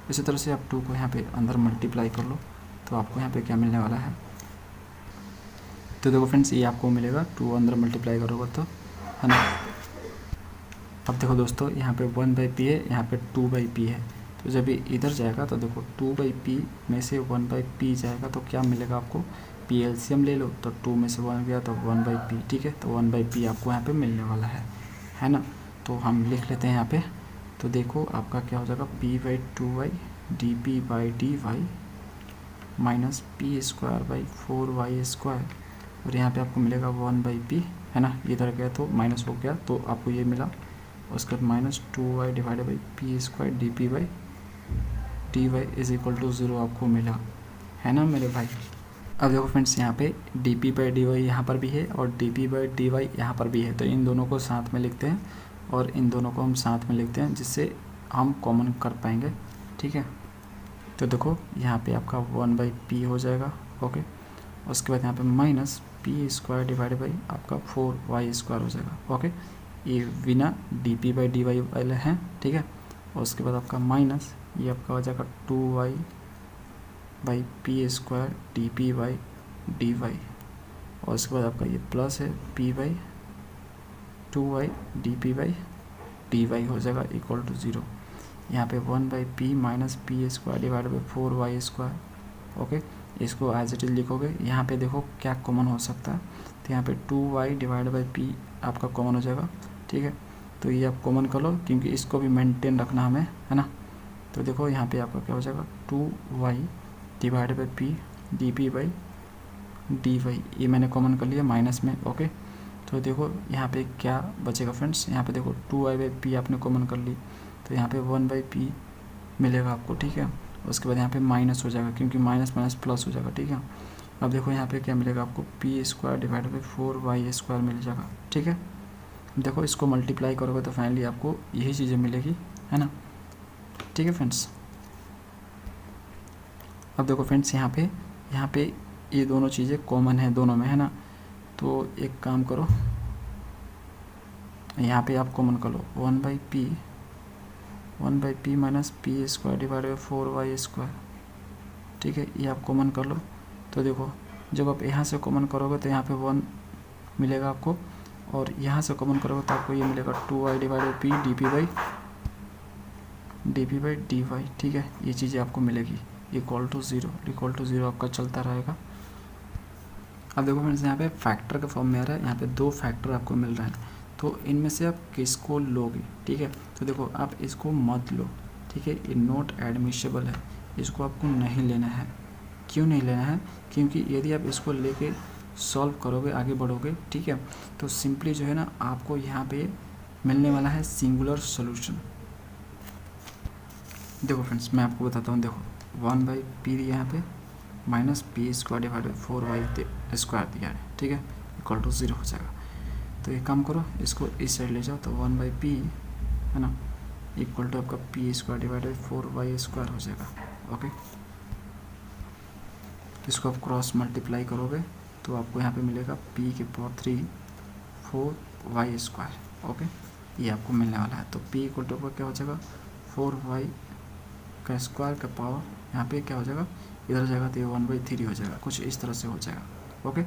इसी तरह से आप 2 को यहाँ पे अंदर मल्टीप्लाई कर लो तो आपको यहाँ पे क्या मिलने वाला है। तो देखो फ्रेंड्स, ये आपको मिलेगा 2 अंदर मल्टीप्लाई करोगे तो, है ना। अब देखो दोस्तों, यहाँ पे 1/p है, यहाँ पे 2/p है। तो जब ये इधर जाएगा तो देखो 2/p में से 1/p जाएगा तो क्या मिलेगा आपको, p एलसीएम ले लो तो 2 में से 1 गया तो 1/p, ठीक है। तो 1/p आपको यहाँ पे मिलने वाला है ना। तो हम लिख लेते हैं यहाँ पे। तो देखो आपका क्या हो जाएगा p/2y dp/dy -p² और यहाँ पे आपको मिलेगा 1/p, है ना। इधर गया तो माइनस हो गया तो आपको ये मिला। उसके बाद -2y / p² dp/dy = 0 आपको मिला, है ना मेरे भाई। अब देखो फ्रेंड्स, यहाँ पे dp/dy यहाँ पर भी है और dp/dy यहाँ पर भी है। तो इन दोनों को साथ में लिखते हैं और इन दोनों को हम साथ में लिखते हैं जिससे हम कॉमन कर पाएंगे, ठीक है। तो देखो यहाँ पे आपका 1/p हो जाएगा। ओके, उसके बाद यहाँ पे -p² / आपका 4y² हो जाएगा। ओके, ये बिना dp/dy वाले हैं, ठीक है। और उसके बाद आपका माइनस ये आपका हो जाएगा 2y/p² dp/dy और उसके बाद आपका ये प्लस है p/2y dp/dy हो जाएगा = 0। यहाँ पे 1/p -p² / 4y²। ओके, इसको एज इट इज लिखोगे। यहाँ पे देखो क्या कॉमन हो सकता है, तो यहाँ पे 2y / p आपका कॉमन हो जाएगा, ठीक है। तो ये आप कॉमन कर लो क्योंकि इसको भी मेंटेन रखना हमें, है ना। तो देखो यहाँ पे आपका क्या हो जाएगा 2y / p dp/dy, ये मैंने कॉमन कर लिया माइनस में। ओके, तो देखो यहाँ पे क्या बचेगा फ्रेंड्स, यहाँ पे देखो 2y/p आपने कॉमन कर ली तो यहाँ पे 1/p मिलेगा आपको, ठीक है। उसके बाद यहाँ पे माइनस हो जाएगा क्योंकि माइनस माइनस प्लस हो जाएगा, ठीक है। अब देखो यहाँ पे क्या मिलेगा आपको p² / 4y² मिल जाएगा, ठीक है। देखो इसको मल्टीप्लाई करोगे तो फाइनली आपको यही चीज़ें मिलेगी, है ना, ठीक है फ्रेंड्स। अब देखो फ्रेंड्स, यहाँ पे ये दोनों चीज़ें कॉमन है दोनों में, है ना। तो एक काम करो, यहाँ पे आप कॉमन कर लो 1/p - p² / 4y²। ठीक है, ये आप कॉमन कर लो। तो देखो जब आप यहाँ से कॉमन करोगे तो यहाँ पे 1 मिलेगा आपको, और यहाँ से कॉमन करोगे तो आपको ये मिलेगा 2y divide by P D Y. ठीक है, ये चीज़ें आपको मिलेगी इक्वल टू ज़ीरो आपका चलता रहेगा। अब देखो फ्रेंड्स यहाँ पे फैक्टर के फॉर्म में आ रहा है, यहाँ पे 2 फैक्टर आपको मिल रहे हैं, तो इनमें से आप किसको लोगे। ठीक है, तो देखो आप इसको मत लो, ठीक है, ये नॉट एडमिशेबल है, इसको आपको नहीं लेना है। क्यों नहीं लेना है, क्योंकि यदि आप इसको लेके सॉल्व करोगे, आगे बढ़ोगे, ठीक है, तो सिंपली जो है ना आपको यहाँ पे मिलने वाला है सिंगुलर सोल्यूशन। देखो फ्रेंड्स मैं आपको बताता हूँ, देखो 1/p दिया यहाँ पे minus P square divide by 4y square दिया है, ठीक है, इक्वल टू 0 हो जाएगा। तो एक काम करो, इसको इस साइड ले जाओ, तो 1/p है ना इक्वल टू आपका P square divide by 4y square हो जाएगा। ओके, इसको आप क्रॉस मल्टीप्लाई करोगे तो आपको यहाँ पे मिलेगा p के पावर 3 4y स्क्वायर। ओके, ये आपको मिलने वाला है। तो p इक्वल टू क्या हो जाएगा 4y का स्क्वायर का पावर यहाँ पे क्या हो जाएगा, इधर जाएगा तो ये 1/3 हो जाएगा, कुछ इस तरह से हो जाएगा। ओके,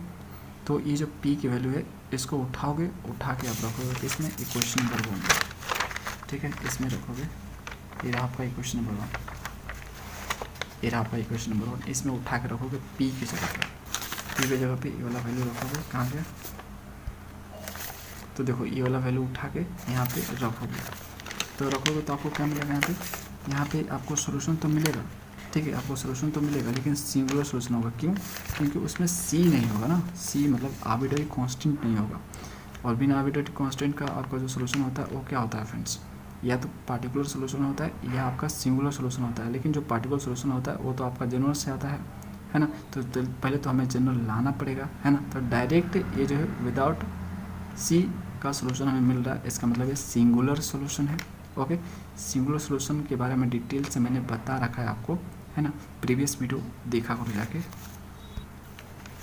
तो ये जो p की वैल्यू है इसको उठाओगे, उठा के आप रखोगे इसमें इक्वेशन नंबर 1, ठीक है, इसमें रखोगे, ये रहा आपका इक्वेशन नंबर 1, ये रहा आपका इक्वेशन नंबर 1, इसमें उठा के रखोगे p की जगह पे, p की जगह पे ये वाला वैल्यू रखोगे, कहाँ गया, तो देखो ये वाला वैल्यू उठा के यहाँ पे रखोगे, तो रखोगे तो आपको क्या मिलेगा, यहाँ पे आपको सोल्यूशन तो मिलेगा, ठीक है, आपको सोल्यूशन तो मिलेगा, लेकिन सिंगुलर सोल्यूशन होगा। क्यों, क्योंकि उसमें c नहीं होगा ना, c मतलब आर्बिट्रेरी कांस्टेंट नहीं होगा, और बिना आर्बिट्रेरी कांस्टेंट का आपका जो सोल्यूशन होता है वो क्या होता है फ्रेंड्स, या तो पार्टिकुलर सोल्यूशन होता है या आपका सिंगुलर सोल्यूशन होता है। लेकिन जो पार्टिकुलर सोल्यूशन होता है वो तो आपका जनरल से आता है ना, तो पहले तो हमें जनरल लाना पड़ेगा, है ना, तो डायरेक्ट ये जो है विदाउट c का सोल्यूशन हमें मिल रहा है, इसका मतलब ये सिंगुलर सोल्यूशन है। ओके, सिंगुलर सोल्यूशन के बारे में डिटेल से मैंने बता रखा है आपको, है ना, प्रीवियस वीडियो देखा करो जाके।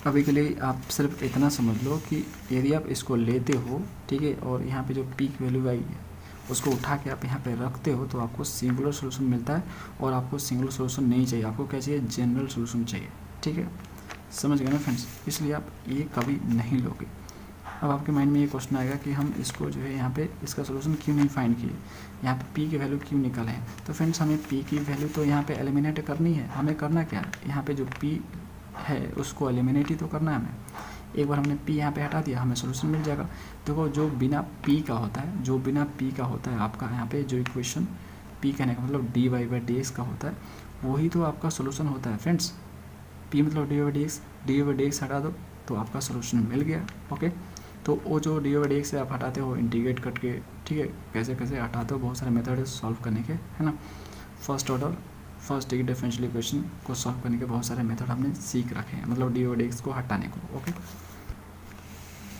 अभी के लिए आप सिर्फ इतना समझ लो कि यदि आप इसको लेते हो, ठीक है, और यहाँ पे जो पीक वैल्यू आई है उसको उठा के आप यहाँ पे रखते हो तो आपको सिंगुलर सोल्यूशन मिलता है, और आपको सिंगुलर सोल्यूशन नहीं चाहिए, आपको क्या चाहिए, जनरल सोल्यूशन चाहिए। ठीक है, समझ गए ना फ्रेंड्स, इसलिए आप ये कभी नहीं लोगे। अब आपके माइंड में ये क्वेश्चन आएगा कि हम इसको जो है यहाँ पे इसका सोल्यूशन क्यों नहीं फाइंड किए, यहाँ पे p की वैल्यू क्यों निकाले हैं। तो फ्रेंड्स हमें p की वैल्यू तो यहाँ पे एलिमिनेट करनी है, हमें करना क्या है, यहाँ पे जो p है उसको एलिमिनेट ही तो करना है हमें। एक बार हमने p यहाँ पे हटा दिया, हमें सोल्यूशन मिल जाएगा। देखो जो बिना p का होता है, जो बिना p का होता है आपका यहाँ पे जो इक्वेशन, p कहने का मतलब dy/dx का होता है, वही तो आपका सोल्यूशन होता है फ्रेंड्स। p मतलब dy/dx हटा दो तो आपका सोल्यूशन मिल गया। ओके, तो वो जो dy/dx से आप हटाते हो इंटीग्रेट करके, ठीक है, कैसे कैसे हटाते हो, बहुत सारे मेथड है सॉल्व करने के, है ना, first order first degree differential equation को सॉल्व करने के बहुत सारे मेथड हमने सीख रखे हैं, मतलब dy/dx को हटाने को। ओके,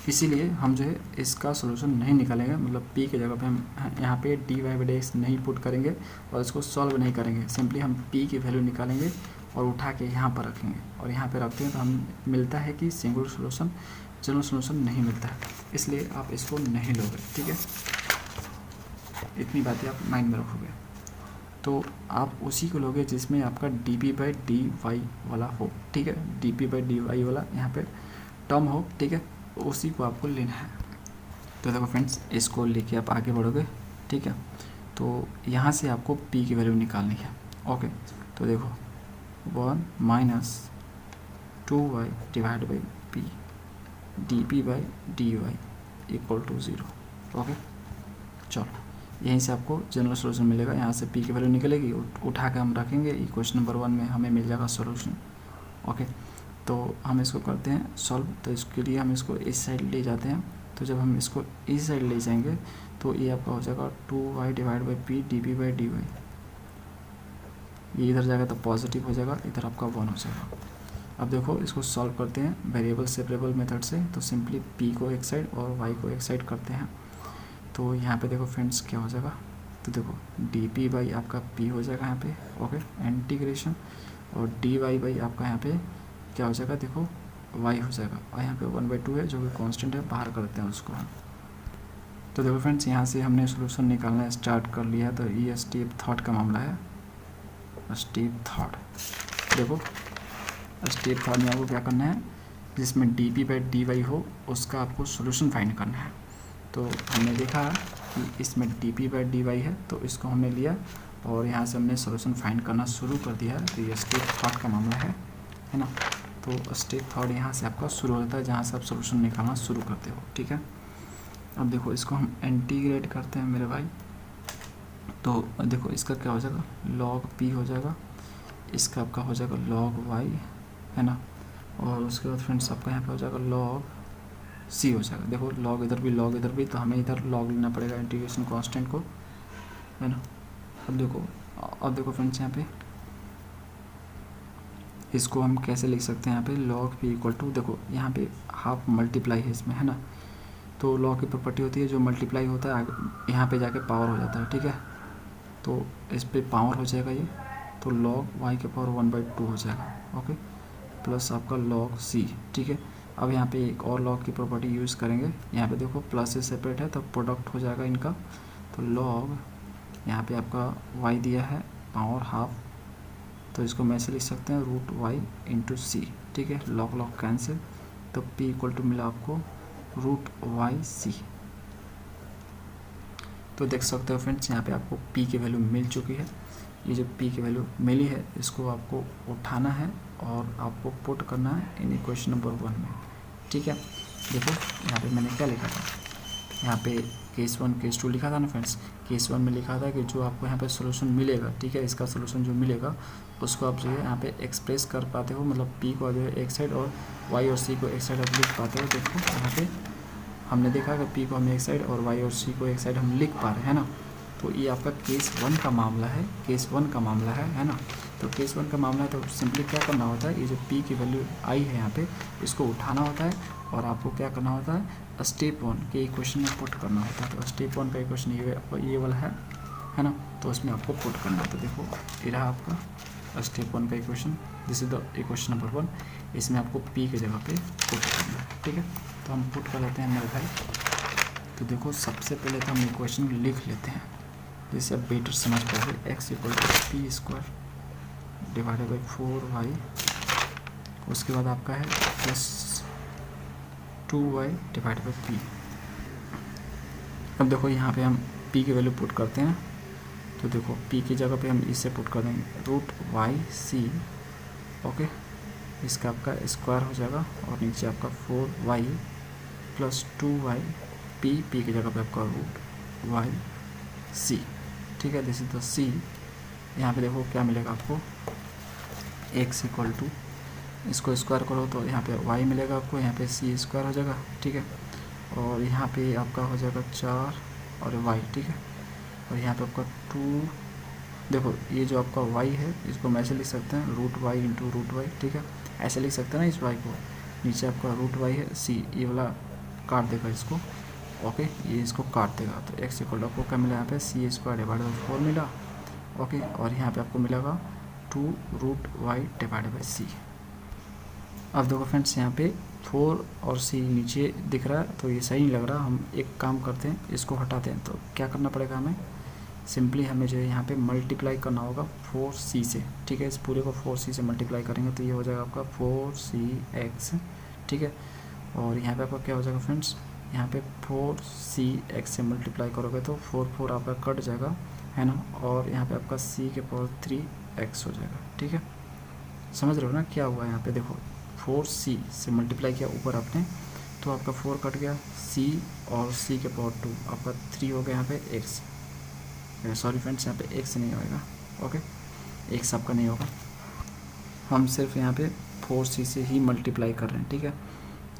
इसीलिए हम जो है इसका सोल्यूशन नहीं निकालेंगे, मतलब p की जगह पे हम यहाँ पे dy/dx नहीं पुट करेंगे और इसको सॉल्व नहीं करेंगे, सिंपली हम p की वैल्यू निकालेंगे और उठा के यहाँ पर रखेंगे, और यहाँ पे रखते हैं तो हम मिलता है कि सिंगुलर सोल्यूशन, जनरल सोल्यूशन नहीं मिलता है, इसलिए आप इसको नहीं लोगे। ठीक है, इतनी बातें आप माइंड में रखोगे तो आप उसी को लोगे जिसमें आपका dp/dy वाला हो। ठीक है, dp/dy वाला यहाँ पे टर्म हो, ठीक है, उसी को आपको लेना है। तो देखो फ्रेंड्स, इसको लेके आप आगे बढ़ोगे, ठीक है, तो यहाँ से आपको p की वैल्यू निकालनी है। ओके, तो देखो 1 minus 2y divide by p dp/dy equal to 0। Okay, चलो यहीं से आपको जनरल सोल्यूशन मिलेगा, यहाँ से p की वैल्यू निकलेगी, उठा के हम रखेंगे इक्वेशन नंबर 1 में, हमें मिल जाएगा सोल्यूशन। ओके, तो हम इसको करते हैं सॉल्व, तो इसके लिए हम इसको इस साइड ले जाते हैं, तो जब हम इसको इस साइड ले जाएंगे तो ये आपका हो जाएगा 2y divide by p dp/dy, ये इधर जाएगा तो पॉजिटिव हो जाएगा, इधर आपका 1 हो जाएगा। अब देखो इसको सॉल्व करते हैं वेरिएबल सेपरेबल मेथड से, तो सिंपली p को एक साइड और y को एक साइड करते हैं, तो यहाँ पे देखो फ्रेंड्स क्या हो जाएगा, तो देखो dp/ आपका p हो जाएगा यहाँ पे, ओके, इंटीग्रेशन, और dy/ आपका यहाँ पे क्या हो जाएगा, देखो y हो जाएगा, और यहाँ पे 1/2 है जो कि कांस्टेंट है, बाहर करते हैं उसको। तो देखो फ्रेंड्स, यहाँ से हमने सोल्यूशन निकालना स्टार्ट कर लिया, तो ये स्टेप थर्ड का मामला है, स्टेप थर्ड। देखो स्टेप थर्ड में आपको क्या करना है, जिसमें D P by D Y हो उसका आपको सोल्यूशन फाइंड करना है। तो हमने देखा कि इसमें D P by D Y है, तो इसको हमने लिया और यहाँ से हमने सोल्यूशन फाइंड करना शुरू कर दिया है। तो ये स्टेप थर्ड का मामला है ना। तो स्टेप थर्ड यहाँ से आपका शुरू होता है, जहाँ से आप सोल्यूशन निकालना शुरू करते हो, ठीक है। अब देखो इसको हम इंटीग्रेट करते हैं मेरे भाई। तो देखो इसका क्या हो जाएगा, लॉग पी हो जाएगा, इसका आपका हो जाएगा लॉग वाई, है ना। और उसके बाद फ्रेंड्स आपका यहाँ पे हो जाएगा लॉग सी हो जाएगा। देखो लॉग इधर भी लॉग इधर भी, तो हमें इधर लॉग लेना पड़ेगा इंटीग्रेशन कांस्टेंट को, है ना। अब देखो फ्रेंड्स यहाँ पे इसको हम कैसे लिख सकते हैं, यहाँ पे लॉग पी इक्वल टू, देखो यहाँ पे हाफ मल्टीप्लाई है इसमें, है ना। तो लॉग की प्रॉपर्टी होती है जो मल्टीप्लाई होता है यहाँ पे जाके पावर हो जाता है, ठीक है। तो इस पे पावर हो जाएगा ये, तो लॉग वाई के पावर 1/2 हो जाएगा, ओके, प्लस आपका लॉग सी, ठीक है। अब यहाँ पे एक और लॉग की प्रॉपर्टी यूज़ करेंगे, यहाँ पे देखो प्लस से सेपरेट है तो प्रोडक्ट हो जाएगा इनका। तो लॉग यहाँ पे आपका वाई दिया है पावर हाफ, तो इसको मैं ऐसे लिख सकते हैं रूट वाई इंटू सी, ठीक है। लॉग लॉग कैंसिल, तो पी इक्वल टू मिला आपको रूट वाई सी। तो देख सकते हो फ्रेंड्स यहाँ पे आपको p की वैल्यू मिल चुकी है। ये जो p की वैल्यू मिली है इसको आपको उठाना है और आपको पुट करना है इन इक्वेशन नंबर 1 में, ठीक है। देखो यहाँ पे मैंने क्या लिखा था, यहाँ पे केस 1 केस 2 लिखा था ना फ्रेंड्स। केस 1 में लिखा था कि जो आपको यहाँ पे सोल्यूशन मिलेगा, ठीक है, इसका सोल्यूशन जो मिलेगा उसको आप जो है यहाँ पे एक्सप्रेस कर पाते हो, मतलब p को जो है एक साइड और y और c को एक साइड आप लिख पाते हो। देखो यहाँ पे हमने देखा कि p को हम एक साइड और y और c को एक साइड हम लिख पा रहे हैं ना। तो ये आपका केस 1 का मामला है, केस 1 का मामला है ना। तो केस 1 का मामला है, तो सिंपली क्या करना होता है, ये जो p की वैल्यू आई है यहाँ पे इसको उठाना होता है और आपको क्या करना होता है, स्टेप 1 के इक्वेशन में पुट करना होता है। तो स्टेप 1 का इक्वेशन ये वाला है ना, तो उसमें आपको पुट करना है। तो देखो ये रहा आपका स्टेप 1 का equation, this is the equation number 1। इसमें आपको p की जगह पे पुट करना है, ठीक है। तो हम पुट कर लेते हैं मेरे भाई। तो देखो सबसे पहले तो हम इक्वेशन लिख लेते हैं जिससे आप बेटर समझ पाओगे। x equal to P square divided by 4y, उसके बाद आपका है plus 2y divided by p। अब देखो यहाँ पे हम p की वैल्यू पुट करते हैं, तो देखो p की जगह पे हम इसे पुट कर देंगे रूट वाई सी, ओके। इसका आपका स्क्वायर हो जाएगा और नीचे आपका 4y प्लस 2y, p की जगह पे आपका रूट वाई सी, ठीक है। दिस इज द सी। यहाँ पे देखो क्या मिलेगा आपको, x इक्वल टू, इसको स्क्वायर करो तो यहाँ पे y मिलेगा आपको, यहाँ पे c स्क्वायर हो जाएगा, ठीक है। और यहाँ पे आपका हो जाएगा 4 और y, ठीक है। और यहाँ पे आपका 2, देखो ये जो आपका y है इसको मैं ऐसे लिख सकते हैं root Y into root Y, ठीक है, ऐसे लिख सकते हैं ना इस y को। नीचे आपका रूट वाई है, c ये वाला काट देगा इसको, ओके, ये इसको काट देगा। तो x इक्वल आपको क्या मिला, यहाँ पे c स्क्वायर डिवाइड बाई 4 मिला, ओके। और यहाँ पे आपको मिलेगा 2 रूट वाई डिवाइड बाई सी। अब देखो फ्रेंड्स यहाँ पे 4 और c नीचे दिख रहा है तो ये सही नहीं लग रहा। हम एक काम करते हैं, इसको हटाते हैं। तो क्या करना पड़ेगा हमें, सिंपली हमें जो है यहाँ पे मल्टीप्लाई करना होगा 4c से, ठीक है। इस पूरे को 4c से मल्टीप्लाई करेंगे तो ये हो जाएगा आपका 4cx, ठीक है। और यहाँ पे आपका क्या हो जाएगा फ्रेंड्स, यहाँ पे 4cx से मल्टीप्लाई करोगे तो 4 आपका कट जाएगा, है ना। और यहाँ पे आपका c के पावर 3x हो जाएगा, ठीक है। समझ रहे हो ना क्या हुआ यहाँ पे, देखो 4c से मल्टीप्लाई किया ऊपर आपने तो आपका 4 कट गया, c और c के पावर 2 आपका 3 हो गया यहाँ पे x, सॉरी फ्रेंड्स यहाँ पे x नहीं होएगा, ओके, x आपका नहीं होगा। हम सिर्फ यहाँ पे 4c से ही मल्टीप्लाई कर रहे हैं, ठीक है।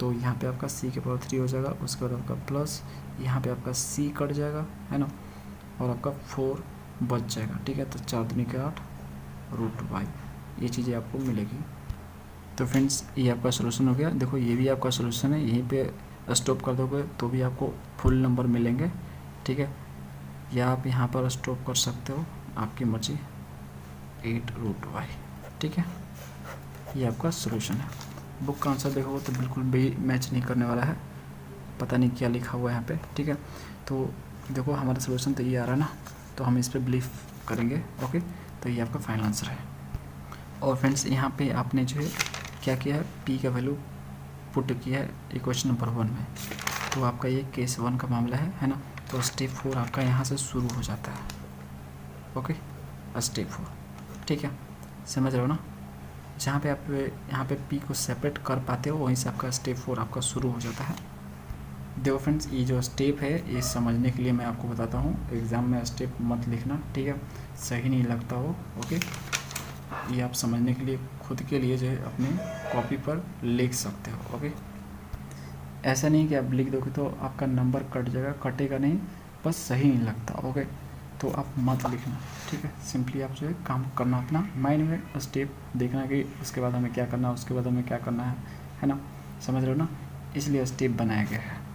तो यहाँ पे आपका c के पावर 3 हो जाएगा, उसके बाद आपका प्लस यहाँ पे आपका c कट जाएगा, है ना, और आपका 4 बच जाएगा, ठीक है। तो 4 दूनी के 8 रूट वाई, ये चीज़ें आपको मिलेगी। तो फ्रेंड्स ये आपका सोल्यूशन हो गया। देखो ये भी आपका सोल्यूशन है, यहीं पे स्टॉप कर दोगे तो भी आपको फुल नंबर मिलेंगे, ठीक है। या आप यहाँ पर स्टॉप कर सकते हो, आपकी मर्जी, 8 रूट वाई, ठीक है। ये आपका सोल्यूशन है। बुक का आंसर देखोगे तो बिल्कुल भी मैच नहीं करने वाला है, पता नहीं क्या लिखा हुआ है यहाँ पे, ठीक है। तो देखो हमारा सोल्यूशन तो ये आ रहा है ना, तो हम इस पर बिलीव करेंगे, ओके। तो ये आपका फाइनल आंसर है। और फ्रेंड्स यहाँ पे आपने जो है क्या किया है, p का वैल्यू पुट किया है इक्वेशन नंबर 1 में, तो आपका ये केस 1 का मामला है ना। तो स्टेप 4 आपका यहाँ से शुरू हो जाता है। ओके, स्टेप 4, ठीक है, समझ रहे हो ना। जहाँ पे आप यहाँ पे p को सेपरेट कर पाते हो वहीं से आपका स्टेप 4 आपका शुरू हो जाता है। देखो फ्रेंड्स, ये जो स्टेप है ये समझने के लिए मैं आपको बताता हूँ, एग्ज़ाम में स्टेप मत लिखना, ठीक है, सही नहीं लगता हो। ओके, ये आप समझने के लिए खुद के लिए जो है अपने कॉपी पर लिख सकते हो। ओके, ऐसा नहीं कि आप लिख दोगे तो आपका नंबर कट जाएगा, कटेगा नहीं, बस सही नहीं लगता। ओके, तो आप मत लिखना, ठीक है, सिंपली आप जो है काम करना अपना माइंड में, स्टेप देखना कि उसके बाद हमें क्या करना है, उसके बाद हमें क्या करना है ना, समझ रहे हो ना, इसलिए स्टेप बनाया गया है।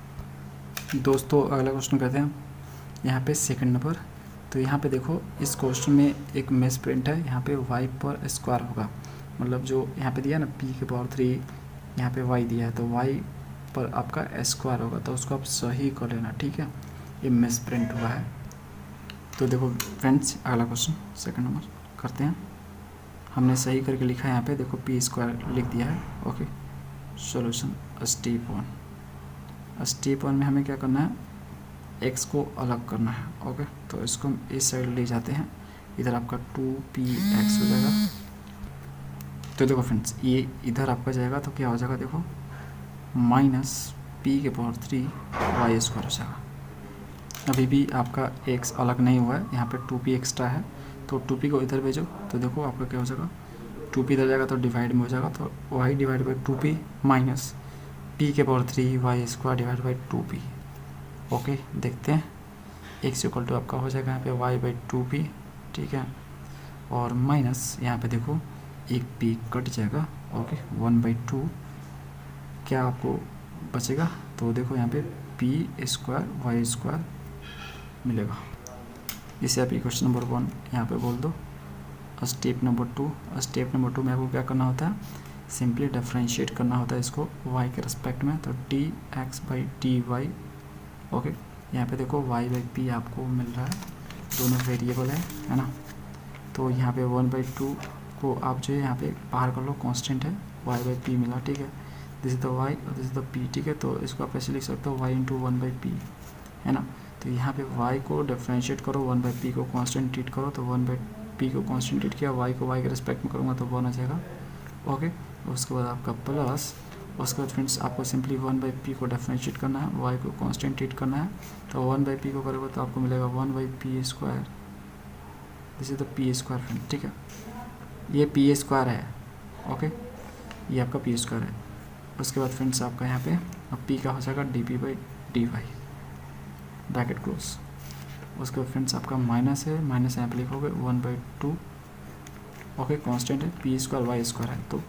दोस्तों अगला क्वेश्चन करते हैं यहाँ पे सेकंड नंबर। तो यहाँ पे देखो इस क्वेश्चन में एक मिस प्रिंट है, यहाँ पे y पर स्क्वायर होगा, मतलब जो यहाँ पे दिया ना p के पावर 3, यहाँ पे y दिया है तो y पर आपका स्क्वायर होगा, तो उसको आप सही कर लेना, ठीक है, ये मिस प्रिंट हुआ है। तो देखो फ्रेंड्स अगला क्वेश्चन सेकंड नंबर करते हैं, हमने सही करके लिखा है यहाँ पे, देखो p स्क्वायर लिख दिया है। Okay, solution step 1। स्टेप 1 में हमें क्या करना है, x को अलग करना है। ओके, तो इसको हम इस साइड ले जाते हैं, इधर आपका 2px हो जाएगा। तो देखो फ्रेंड्स ये इधर आपका जाएगा तो क्या हो जाएगा, देखो माइनस p के पावर 3 y स्क्वायर हो जाएगा। अभी भी आपका x अलग नहीं हुआ है, यहाँ पे 2p एक्स्ट्रा है, तो 2p को इधर भेजो तो देखो आपका क्या हो जाएगा, 2p इधर जाएगा तो डिवाइड में हो जाएगा, तो y divide by 2p minus p के power 3 y square divide by 2p। Okay, देखते हैं x इक्वल टू आपका हो जाएगा यहाँ पे y बाई 2p, ठीक है, और माइनस यहाँ पे देखो एक p कट जाएगा। ओके, 1/2 क्या आपको बचेगा, तो देखो यहाँ पे p स्क्वायर वाई स्क्वायर मिलेगा। इसे आप क्वेश्चन नंबर 1 यहाँ पे बोल दो। स्टेप नंबर 2, स्टेप नंबर 2 में आपको क्या करना होता है, सिंपली डिफरेंशिएट करना होता है इसको y के रिस्पेक्ट में, तो dx बाई dy। ओके, यहाँ पे देखो y बाई पी आपको मिल रहा है, दोनों वेरिएबल है ना, तो यहाँ पे 1/2 को आप जो है यहाँ पे बाहर कर लो, कांस्टेंट है, y बाई पी मिला, ठीक है, दिस इज द y और दिस इज द p, ठीक है, तो इसको आप ऐसे लिख सकते हो y इंटू 1/p, है ना। तो यहाँ पे y को डिफरेंशिएट करो, 1/p को कांस्टेंट ट्रीट करो, तो 1/p को कांस्टेंट ट्रीट किया, y को y के रिस्पेक्ट में करूँगा तो 1 आ जाएगा। ओके, उसके बाद आपका प्लस, उसके बाद फ्रेंड्स आपको सिंपली 1/p को डिफरेंशिएट करना है, y को कांस्टेंट ट्रीट करना है, तो 1/p को करोगे तो आपको मिलेगा 1/p square, this is the p square friend, ठीक है, ये p स्क्वायर है। ओके, ये आपका p स्क्वायर है। उसके बाद फ्रेंड्स आपका यहाँ पे अब p का हो जाएगा dp by dy, bracket close. उसके बाद फ्रेंड्स आपका माइनस है, माइनस यहाँ पे लिखोगे 1/2। ओके, कांस्टेंट है, p स्क्वायर वाई स्क्वायर है, तो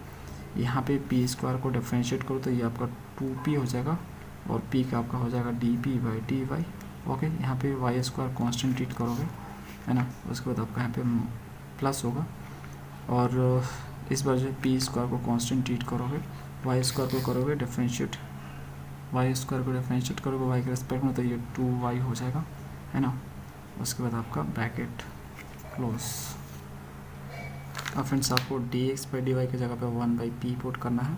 यहाँ पे p स्क्वायर को डिफरेंशिएट करो तो ये आपका 2p हो जाएगा, और p का आपका हो जाएगा dp बाई dy। ओके, यहाँ पे वाई स्क्वायर कांस्टेंट ट्रीट करोगे, है ना, उसके बाद आपका यहाँ पे प्लस होगा, और इस बार जो p स्क्वायर को कांस्टेंट ट्रीट करोगे, वाई स्क्वायर को करोगे डिफरेंशिएट, वाई स्क्वायर को डिफरेंशिएट करोगे वाई के रिस्पेक्ट में, तो ये 2y हो जाएगा, है ना। उसके बाद आपका ब्रैकेट क्लोज। अब फ्रेंड्स आपको dx बाई dy की जगह पे 1/p पुट करना है,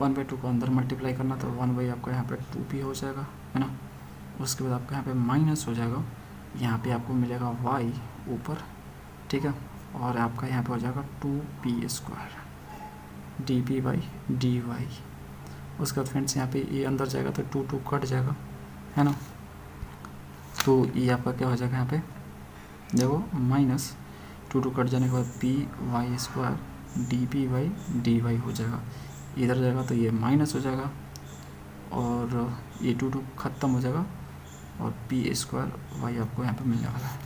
1/2 को अंदर मल्टीप्लाई करना, तो 1 आपका यहाँ पे 2p हो जाएगा, है ना। उसके बाद आपका यहाँ पे माइनस हो जाएगा, यहाँ पे आपको मिलेगा y ऊपर, ठीक है, और आपका यहाँ पे हो जाएगा 2p square dp by dy। उसके बाद फ्रेंड्स यहाँ पे ये अंदर जाएगा तो 2 कट जाएगा, है ना, तो ये आपका क्या हो जाएगा यहाँ पे देखो माइनस 2 कट जाने के बाद P Y square dp by dy हो जाएगा, इधर जाएगा तो ये माइनस हो जाएगा, और ये 2 ख़त्म हो जाएगा, और p स्क्वायर वाई आपको यहाँ पे मिलने वाला है।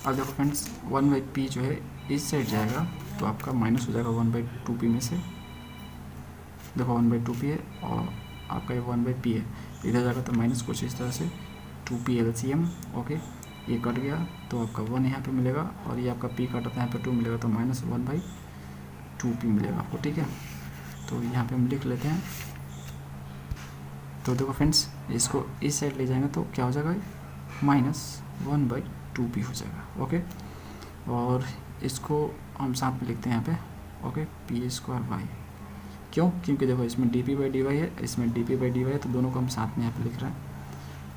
अब देखो फ्रेंड्स 1/p जो है इस साइड जाएगा तो आपका माइनस हो जाएगा 1/2p में से, देखो 1/2p है और आपका ये 1/p है, इधर जाएगा तो माइनस कुछ इस तरह से 2p LCM। ओके, ये कट गया तो आपका 1 यहाँ पे मिलेगा, और ये आपका p कटा था यहाँ पे 2 मिलेगा, तो माइनस 1/2p मिलेगा आपको, ठीक है। तो यहाँ पे हम लिख लेते हैं, तो देखो फ्रेंड्स इसको इस साइड ले जाएंगे तो क्या हो जाएगा, माइनस 1/2p हो जाएगा। ओके, और इसको हम साथ में लिखते हैं यहाँ पे, ओके, पी स्क्वायर वाई। क्यों? क्योंकि देखो इसमें D P by D Y है, इसमें D P by D Y है, तो दोनों को हम साथ में यहाँ पे लिख रहे हैं।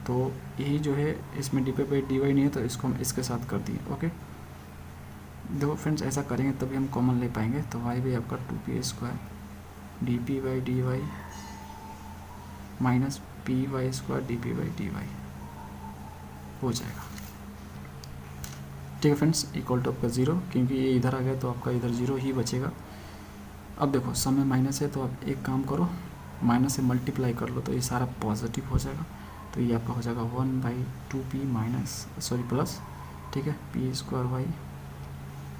तो यही जो है इसमें D P by D Y नहीं है, तो इसको हम इसके साथ कर दिए, ओके। देखो फ्रेंड्स, ऐसा करेंगे तभी हम कॉमन ले पाएंगे। तो वाई बाई आपका 2p square D P by D Y minus P Y square D P by D Y हो जाएगा। ठीक है फ्रेंड्स, इक्वल टू आपका 0, क्योंकि ये इधर आ गया तो आपका इधर 0 ही बचेगा। अब देखो सम में माइनस है, तो आप एक काम करो, माइनस से मल्टीप्लाई कर लो, तो ये सारा पॉजिटिव हो जाएगा। तो ये आपका हो जाएगा 1/2p माइनस प्लस, ठीक है, पी स्क्वायर वाई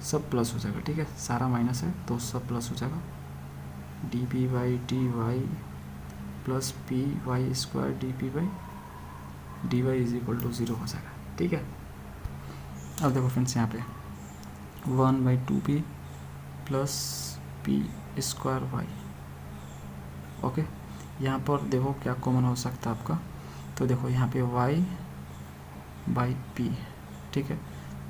सब प्लस हो जाएगा। ठीक है, सारा माइनस है तो सब प्लस हो जाएगा। D P by D Y plus P Y square D P by D Y is equal to 0 हो जाएगा। ठीक है, अब देखो फ्रेंड्स यहाँ पे 1/2p plus P square Y, okay. यहाँ पर देखो क्या कॉमन हो सकता है आपका, तो देखो यहाँ पे y बाई पी, ठीक है,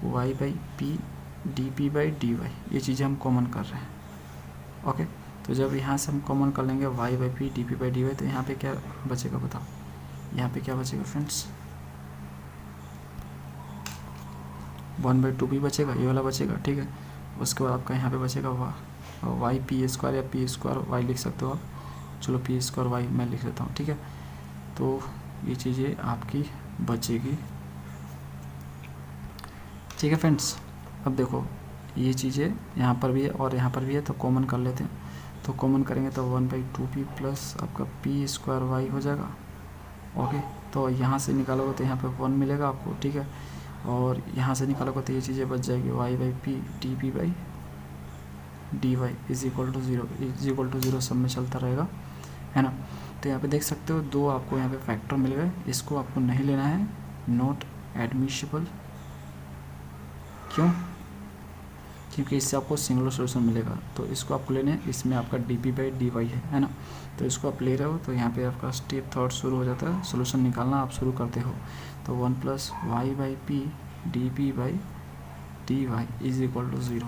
y by P D P by D Y, ये चीज़ें हम कॉमन कर रहे हैं, ओके। तो जब यहाँ से हम कॉमन कर लेंगे y by P D P by D Y, तो यहाँ पे क्या बचेगा बताओ, यहाँ पे क्या बचेगा फ्रेंड्स, 1/2p बचेगा, ये वाला बचेगा। ठीक है, उसके बाद आपका यहाँ पे बचेगा वाई पी स्क्वायर या पी स्क्वायर वाई लिख सकते हो आप, चलो पी स्क्वायर वाई मैं लिख लेता हूँ। ठीक है, तो ये चीज़ें आपकी बचेगी। ठीक है फ्रेंड्स, अब देखो ये चीज़ें यहाँ पर भी है और यहाँ पर भी है, तो कॉमन कर लेते हैं। तो कॉमन करेंगे तो 1/2p प्लस आपका पी स्क्वायर वाई हो जाएगा, ओके। तो यहाँ से निकालोगे तो यहाँ पे 1 मिलेगा आपको, ठीक है, और यहाँ से निकालोगे तो ये चीज़ें बच जाएगी, y by P D P by D Y is equal to 0 सब में चलता रहेगा, है ना। तो यहाँ पे देख सकते हो दो आपको यहाँ पे फैक्टर मिल गए, इसको आपको नहीं लेना है, नॉट एडमिसिबल। क्यों? क्योंकि इससे आपको सिंगुलर सॉल्यूशन मिलेगा, तो इसको आपको लेने हैं। इसमें आपका D P by D Y है ना, तो इसको आप ले रहे हो, तो यहाँ पे आपका स्टेप 3 शुरू हो जाता है, सॉल्यूशन निकालना आप शुरू करते हो। तो 1 plus Y by P D P by D Y is equal to 0।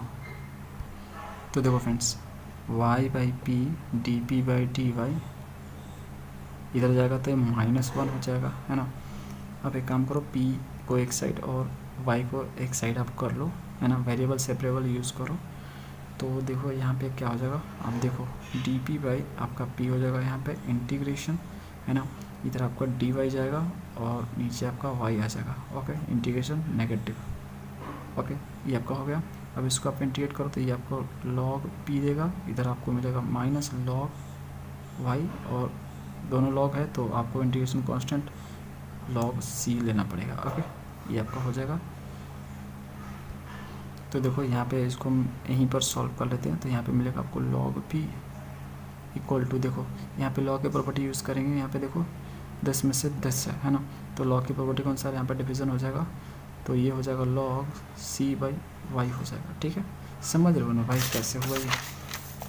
तो देखो friends, y by P D P by D Y इधर जाएगा तो -1 हो जाएगा, है ना। अब एक काम करो, p को एक साइड और y को एक साइड आप कर लो, है ना, वेरिएबल सेपरेबल यूज़ करो। तो देखो यहाँ पे क्या हो जाएगा, आप देखो डी पी बाई आपका p हो जाएगा यहाँ पे इंटीग्रेशन, है ना, इधर आपका डी वाई जाएगा और नीचे आपका y आ जाएगा, ओके, इंटीग्रेशन नेगेटिव, ओके, ये आपका हो गया। अब इसको आप इंटीग्रेट करो तो ये आपको log p देगा, इधर आपको मिलेगा माइनस log y, और दोनों log है तो आपको इंटीग्रेशन कांस्टेंट log c लेना पड़ेगा, ओके, ये आपका हो जाएगा। तो देखो यहाँ पे इसको हम यहीं पर सॉल्व कर लेते हैं, तो यहाँ पे मिलेगा आपको log p इक्वल टू, देखो यहाँ पे log की प्रॉपर्टी यूज़ करेंगे, यहाँ पे देखो 10 में से 10 है ना, तो log की प्रॉपर्टी कौन सा है, यहाँ पर डिवीज़न हो जाएगा, तो ये हो जाएगा log c बाई वाई हो जाएगा। ठीक है, समझ रहे हो ना भाई कैसे हुआ ये,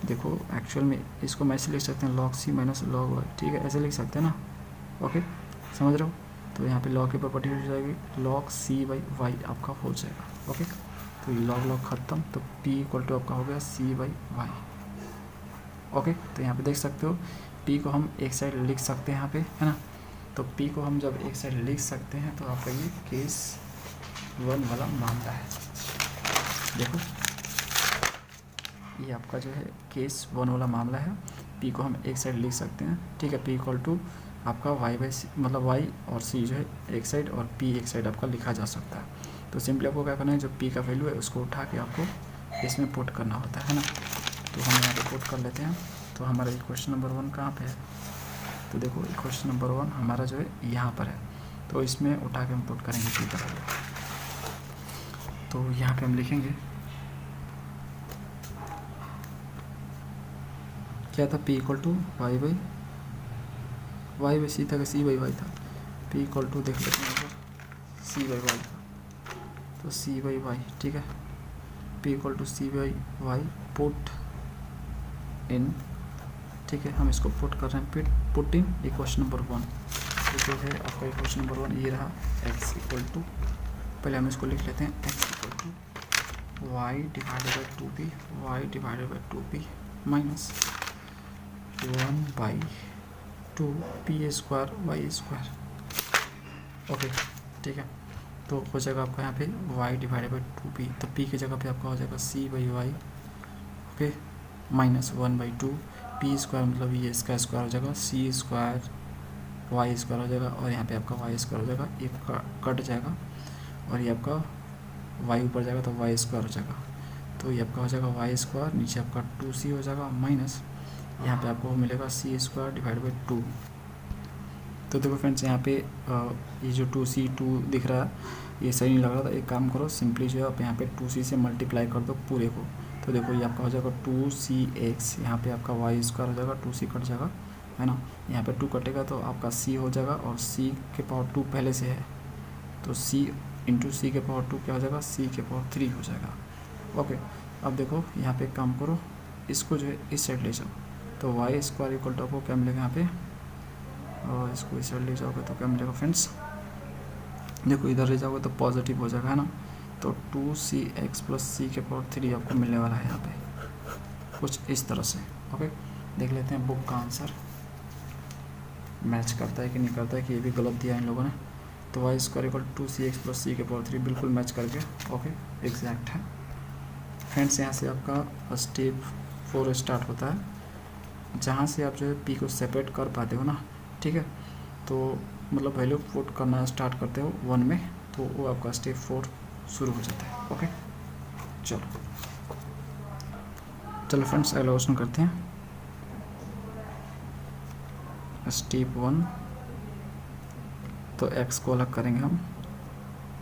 देखो एक्चुअल में इसको मैं ऐसे लिख सकते हैं log c minus log y, ठीक है, ऐसे लिख सकते हैं ना, ओके, समझ रहे हो। तो यहाँ पे log की प्रॉपर्टी हो जाएगी log c बाई वाई आपका हो जाएगा, ओके। तो ये log ख़त्म, तो p इक्वल टू आपका हो गया c बाई वाई, ओके। तो यहाँ पे देख सकते हो p को हम एक साइड लिख सकते हैं यहाँ पे, है ना। तो p को हम जब एक साइड लिख सकते हैं तो आपका ये केस 1 वाला मामला है। देखो ये आपका जो है केस 1 वाला मामला है, p को हम एक साइड लिख सकते हैं, ठीक है। p इक्वल टू आपका y बाई सी, मतलब y और c जो है एक साइड और p एक साइड आपका लिखा जा सकता है। तो सिंपली आपको क्या करना है, जो p का वैल्यू है उसको उठा के आपको इसमें पुट करना होता है ना। तो हम यहाँ पे पुट कर लेते हैं। तो हमारा इक्वेशन नंबर 1 कहाँ पे है, तो देखो इक्वेशन नंबर 1 हमारा जो है यहाँ पर है, तो इसमें उठा के हम पुट करेंगे p का वैल्यू। तो यहाँ पे हम लिखेंगे क्या था, p equal to Y by C था कि सी बाई वाई था, p इक्वल टू देख लेते हैं सी बाई वाई था, तो सी बाई वाई, ठीक है, p equal to C by Y put in, ठीक है, हम इसको पुट कर रहे हैं, पुट इन इक्वेशन नंबर 1। तो जो है आपका इक्वेशन नंबर 1 ये रहा, x इक्वल टू, पहले हम इसको लिख लेते हैं x equal to Y divided by 2p, Y divided by 2p minus 1/2 p² y²। Okay ठीक है, तो हो जाएगा आपका यहाँ पे y डिवाइडेड बाई 2p, तो p की जगह पे आपका हो जाएगा c/y। ओके माइनस 1/2 p² मतलब ये इसका स्क्वायर हो जाएगा, c² y² हो जाएगा, और यहाँ पे आपका y² हो जाएगा, एक कट जाएगा और ये आपका y ऊपर जाएगा तो y² हो जाएगा, तो ये आपका हो जाएगा y², नीचे आपका 2c हो जाएगा माइनस यहाँ पे आपको मिलेगा c² डिवाइड बाई 2। तो देखो फ्रेंड्स यहाँ पे ये जो 2c2 दिख रहा है ये सही नहीं लग रहा था, एक काम करो सिंपली जो है आप यहाँ पे 2c से मल्टीप्लाई कर दो पूरे को, तो देखो ये आपका हो जाएगा 2cx, यहाँ पे आपका y² हो जाएगा, 2c कट जाएगा है ना, यहाँ पे 2 कटेगा तो आपका c हो जाएगा, और c के पावर 2 पहले से है तो c इंटू सी के पावर 2 क्या हो जाएगा, c के पावर 3 हो जाएगा। ओके अब देखो यहाँ पे काम करो, इसको जो है इस साइड ले जाओ, तो y² इक्वल टू आपको क्या मिलेगा यहाँ पे, और इसको इस साइड ले जाओगे तो क्या मिलेगा फ्रेंड्स, देखो इधर ले जाओगे तो पॉजिटिव हो जाएगा है ना, तो 2cx प्लस c के पावर 3 आपको मिलने वाला है यहाँ पे कुछ इस तरह से। ओके देख लेते हैं बुक का आंसर मैच करता है कि नहीं करता है, कि ये भी गलत दिया है इन लोगों ने, तो y² equal 2cx plus c के पावर 3 बिल्कुल मैच करके ओके एग्जैक्ट है। फ्रेंड्स यहाँ से आपका स्टेप 4 स्टार्ट होता है, जहाँ से आप जो है p को सेपरेट कर पाते हो ना, ठीक है, तो मतलब वैल्यू पुट करना स्टार्ट करते हो 1 में, तो वो आपका स्टेप 4 शुरू हो जाता है। ओके चलो फ्रेंड्स अगला क्वेश्चन करते हैं। स्टेप 1, तो x को अलग करेंगे हम,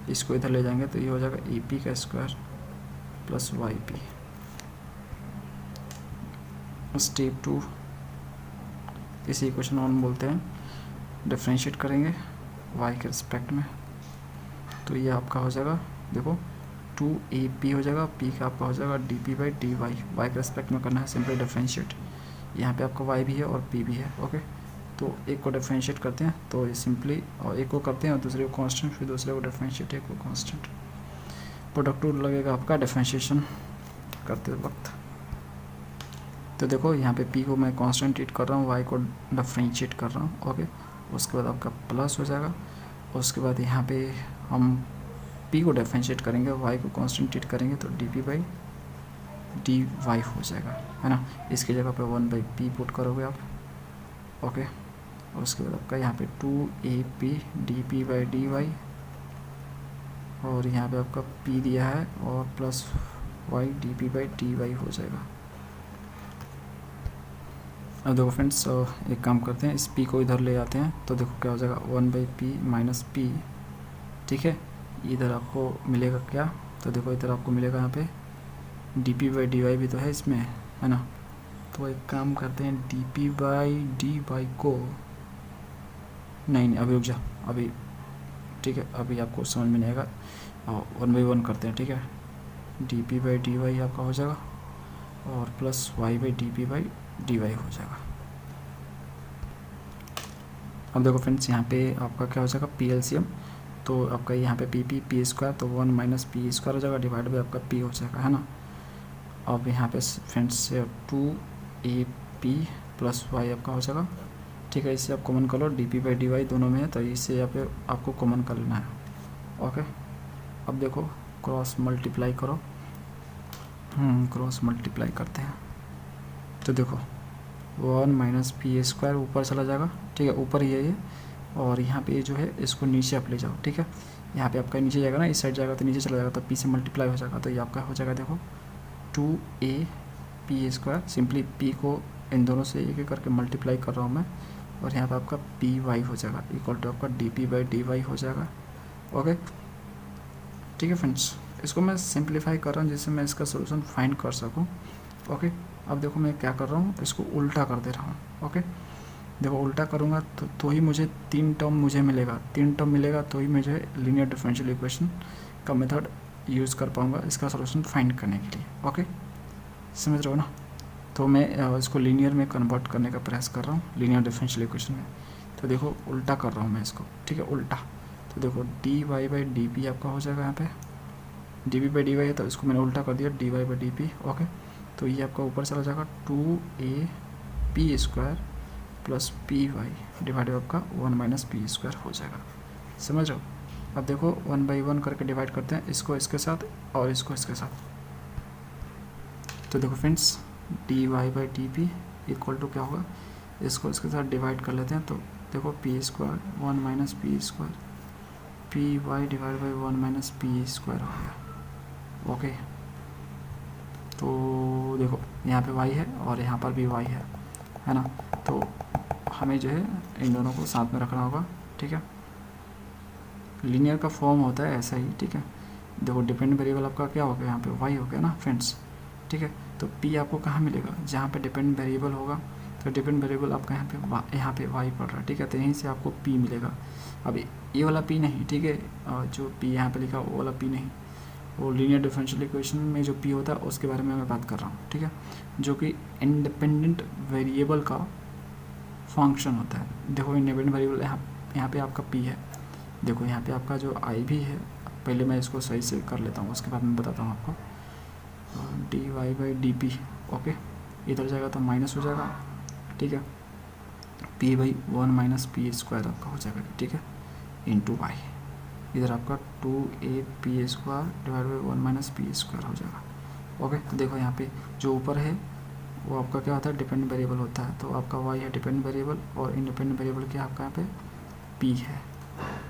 इसको इधर ले जाएंगे तो ये हो जाएगा AP का स्क्वायर प्लस YP। स्टेप 2 इसी इक्वेशन 1 बोलते हैं, डिफरेंशिएट करेंगे y के रिस्पेक्ट में, तो ये आपका हो जाएगा देखो 2AP हो जाएगा, p का आपका हो जाएगा dp/dy, y के रिस्पेक्ट में करना है सिंपली डिफरेंशिएट, यहाँ पे आपका y भी है और p भी है। ओके तो एक को डिफरेंशिएट करते हैं तो ये सिंपली, और एक को करते हैं और दूसरे को कांस्टेंट, फिर दूसरे को डिफरेंशिएट, एक को कांस्टेंट, प्रोडक्ट रूल लगेगा आपका डिफरेंशिएशन करते वक्त। तो देखो यहाँ पे p को मैं कांस्टेंट ट्रीट कर रहा हूँ, y को डिफरेंशिएट कर रहा हूँ। ओके उसके बाद आपका प्लस हो जाएगा, उसके बाद यहाँ पे हम p को डिफरेंशिएट करेंगे, y को कांस्टेंट ट्रीट करेंगे तो dp/dy हो जाएगा है ना, इसकी जगह पे 1/p पुट करोगे आप। ओके और उसके बाद आपका यहाँ पे 2AP dp/dy, और यहाँ पे आपका p दिया है और प्लस y dp/dy हो जाएगा। अब देखो फ्रेंड्स एक काम करते हैं, इस p को इधर ले आते हैं तो देखो क्या हो जाएगा 1/p माइनस p, ठीक है, इधर आपको मिलेगा क्या, तो देखो इधर आपको मिलेगा यहाँ पे dp/dy भी तो है इसमें है ना, तो एक काम करते हैं dp/dy को, नहीं अभी रुक जा अभी, ठीक है अभी आपको समझ में नहीं आएगा, 1/1 करते हैं, ठीक है, dp/dy आपका हो जाएगा और प्लस y/dp/dy हो जाएगा। अब देखो फ्रेंड्स यहाँ पे आपका क्या हो जाएगा PLCM, तो आपका यहाँ पे p² तो 1 माइनस p² हो जाएगा डिवाइड बाई आपका p हो जाएगा है ना। अब यहाँ पे फ्रेंड्स 2AP प्लस y आपका हो जाएगा, ठीक है, इसे आप कॉमन कर लो, dp/dy दोनों में है तो इसे यहाँ पे आपको कॉमन कर लेना है। ओके अब देखो क्रॉस मल्टीप्लाई करो, क्रॉस मल्टीप्लाई करते हैं तो देखो 1 माइनस p² ऊपर चला जाएगा, ठीक है, ऊपर ही है ये, और यहाँ पे जो है इसको नीचे आप ले जाओ, ठीक है, यहाँ पे आपका नीचे जाएगा ना, इस साइड जाएगा तो नीचे चला जाएगा तो p से मल्टीप्लाई हो जाएगा, तो ये आपका हो जाएगा देखो 2AP², सिंपली p को इन दोनों से एक एक करके मल्टीप्लाई कर रहा हूँ मैं, और यहाँ पे आपका py हो जाएगा इक्वल टू आपका dp/dy हो जाएगा। ओके ठीक है फ्रेंड्स, इसको मैं सिंप्लीफाई कर रहा हूँ जिससे मैं इसका सोल्यूशन फाइंड कर सकूँ। ओके अब देखो मैं क्या कर रहा हूँ, इसको उल्टा कर दे रहा हूँ। ओके देखो उल्टा करूँगा तो ही मुझे 3 टर्म मुझे मिलेगा, 3 टर्म मिलेगा तो ही मुझे लीनियर डिफरेंशियल इक्वेशन का मेथड यूज़ कर पाऊँगा इसका सोल्यूशन फाइंड करने के लिए। ओके समझ रहे हो ना, तो मैं इसको लीनियर में कन्वर्ट करने का प्रयास कर रहा हूँ, लीनियर डिफरेंशियल इक्वेशन में, तो देखो उल्टा कर रहा हूँ मैं इसको, ठीक है, उल्टा, तो देखो dy/dp आपका हो जाएगा यहाँ पे d v by D Y है तो इसको मैंने उल्टा कर दिया d Y by d p. Okay, तो ये आपका ऊपर चला जाएगा 2a p² plus P y divide आपका 1 माइनस पी स्क्वायर हो जाएगा। समझ रहे हो? अब देखो 1/1 करके डिवाइड करते हैं, इसको इसके साथ और इसको इसके साथ। तो देखो friends, d Y by d p equal to क्या होगा, इसको इसके साथ डिवाइड कर लेते हैं। तो देखो p square 1 minus P square p y divide by 1 minus P square हो गया। ओके, तो देखो यहाँ पे y है और यहाँ पर भी y है ना। तो हमें जो है इन दोनों को साथ में रखना होगा। ठीक है, लीनियर का फॉर्म होता है ऐसा ही। ठीक है, देखो डिपेंडेंट वेरिएबल आपका क्या हो गया, यहाँ पे y हो गया ना फ्रेंड्स। ठीक है, तो p आपको कहाँ मिलेगा, जहाँ पे डिपेंडेंट वेरिएबल होगा। तो डिपेंडेंट वेरिएबल आपका यहाँ पे y पड़ रहा है। ठीक है, तो यहीं से आपको p मिलेगा। अब ये वाला p नहीं, ठीक है, जो p यहाँ पे लिखा वो वाला p नहीं, वो लीनियर डिफरेंशियल इक्वेशन में जो p होता है उसके बारे में मैं बात कर रहा हूँ। ठीक है, जो कि इंडिपेंडेंट वेरिएबल का फंक्शन होता है। देखो इंडिपेंडेंट वेरिएबल यहाँ पे आपका p है। देखो यहाँ पे आपका जो i भी है, पहले मैं इसको सही से कर लेता हूँ, उसके बाद मैं बताता हूँ आपको। D Y by d p, okay, इधर जाएगा तो माइनस हो जाएगा। ठीक है, p by 1 minus P square आपका हो जाएगा। ठीक है, इंटू वाई, इधर आपका 2a p square divide by 1 minus P square हो जाएगा। ओके, देखो यहाँ पे जो ऊपर है वो आपका क्या होता है, डिपेंडेंट वेरिएबल होता है। तो आपका y है डिपेंडेंट वेरिएबल और इंडिपेंडेंट वेरिएबल क्या आपका यहाँ पे p है।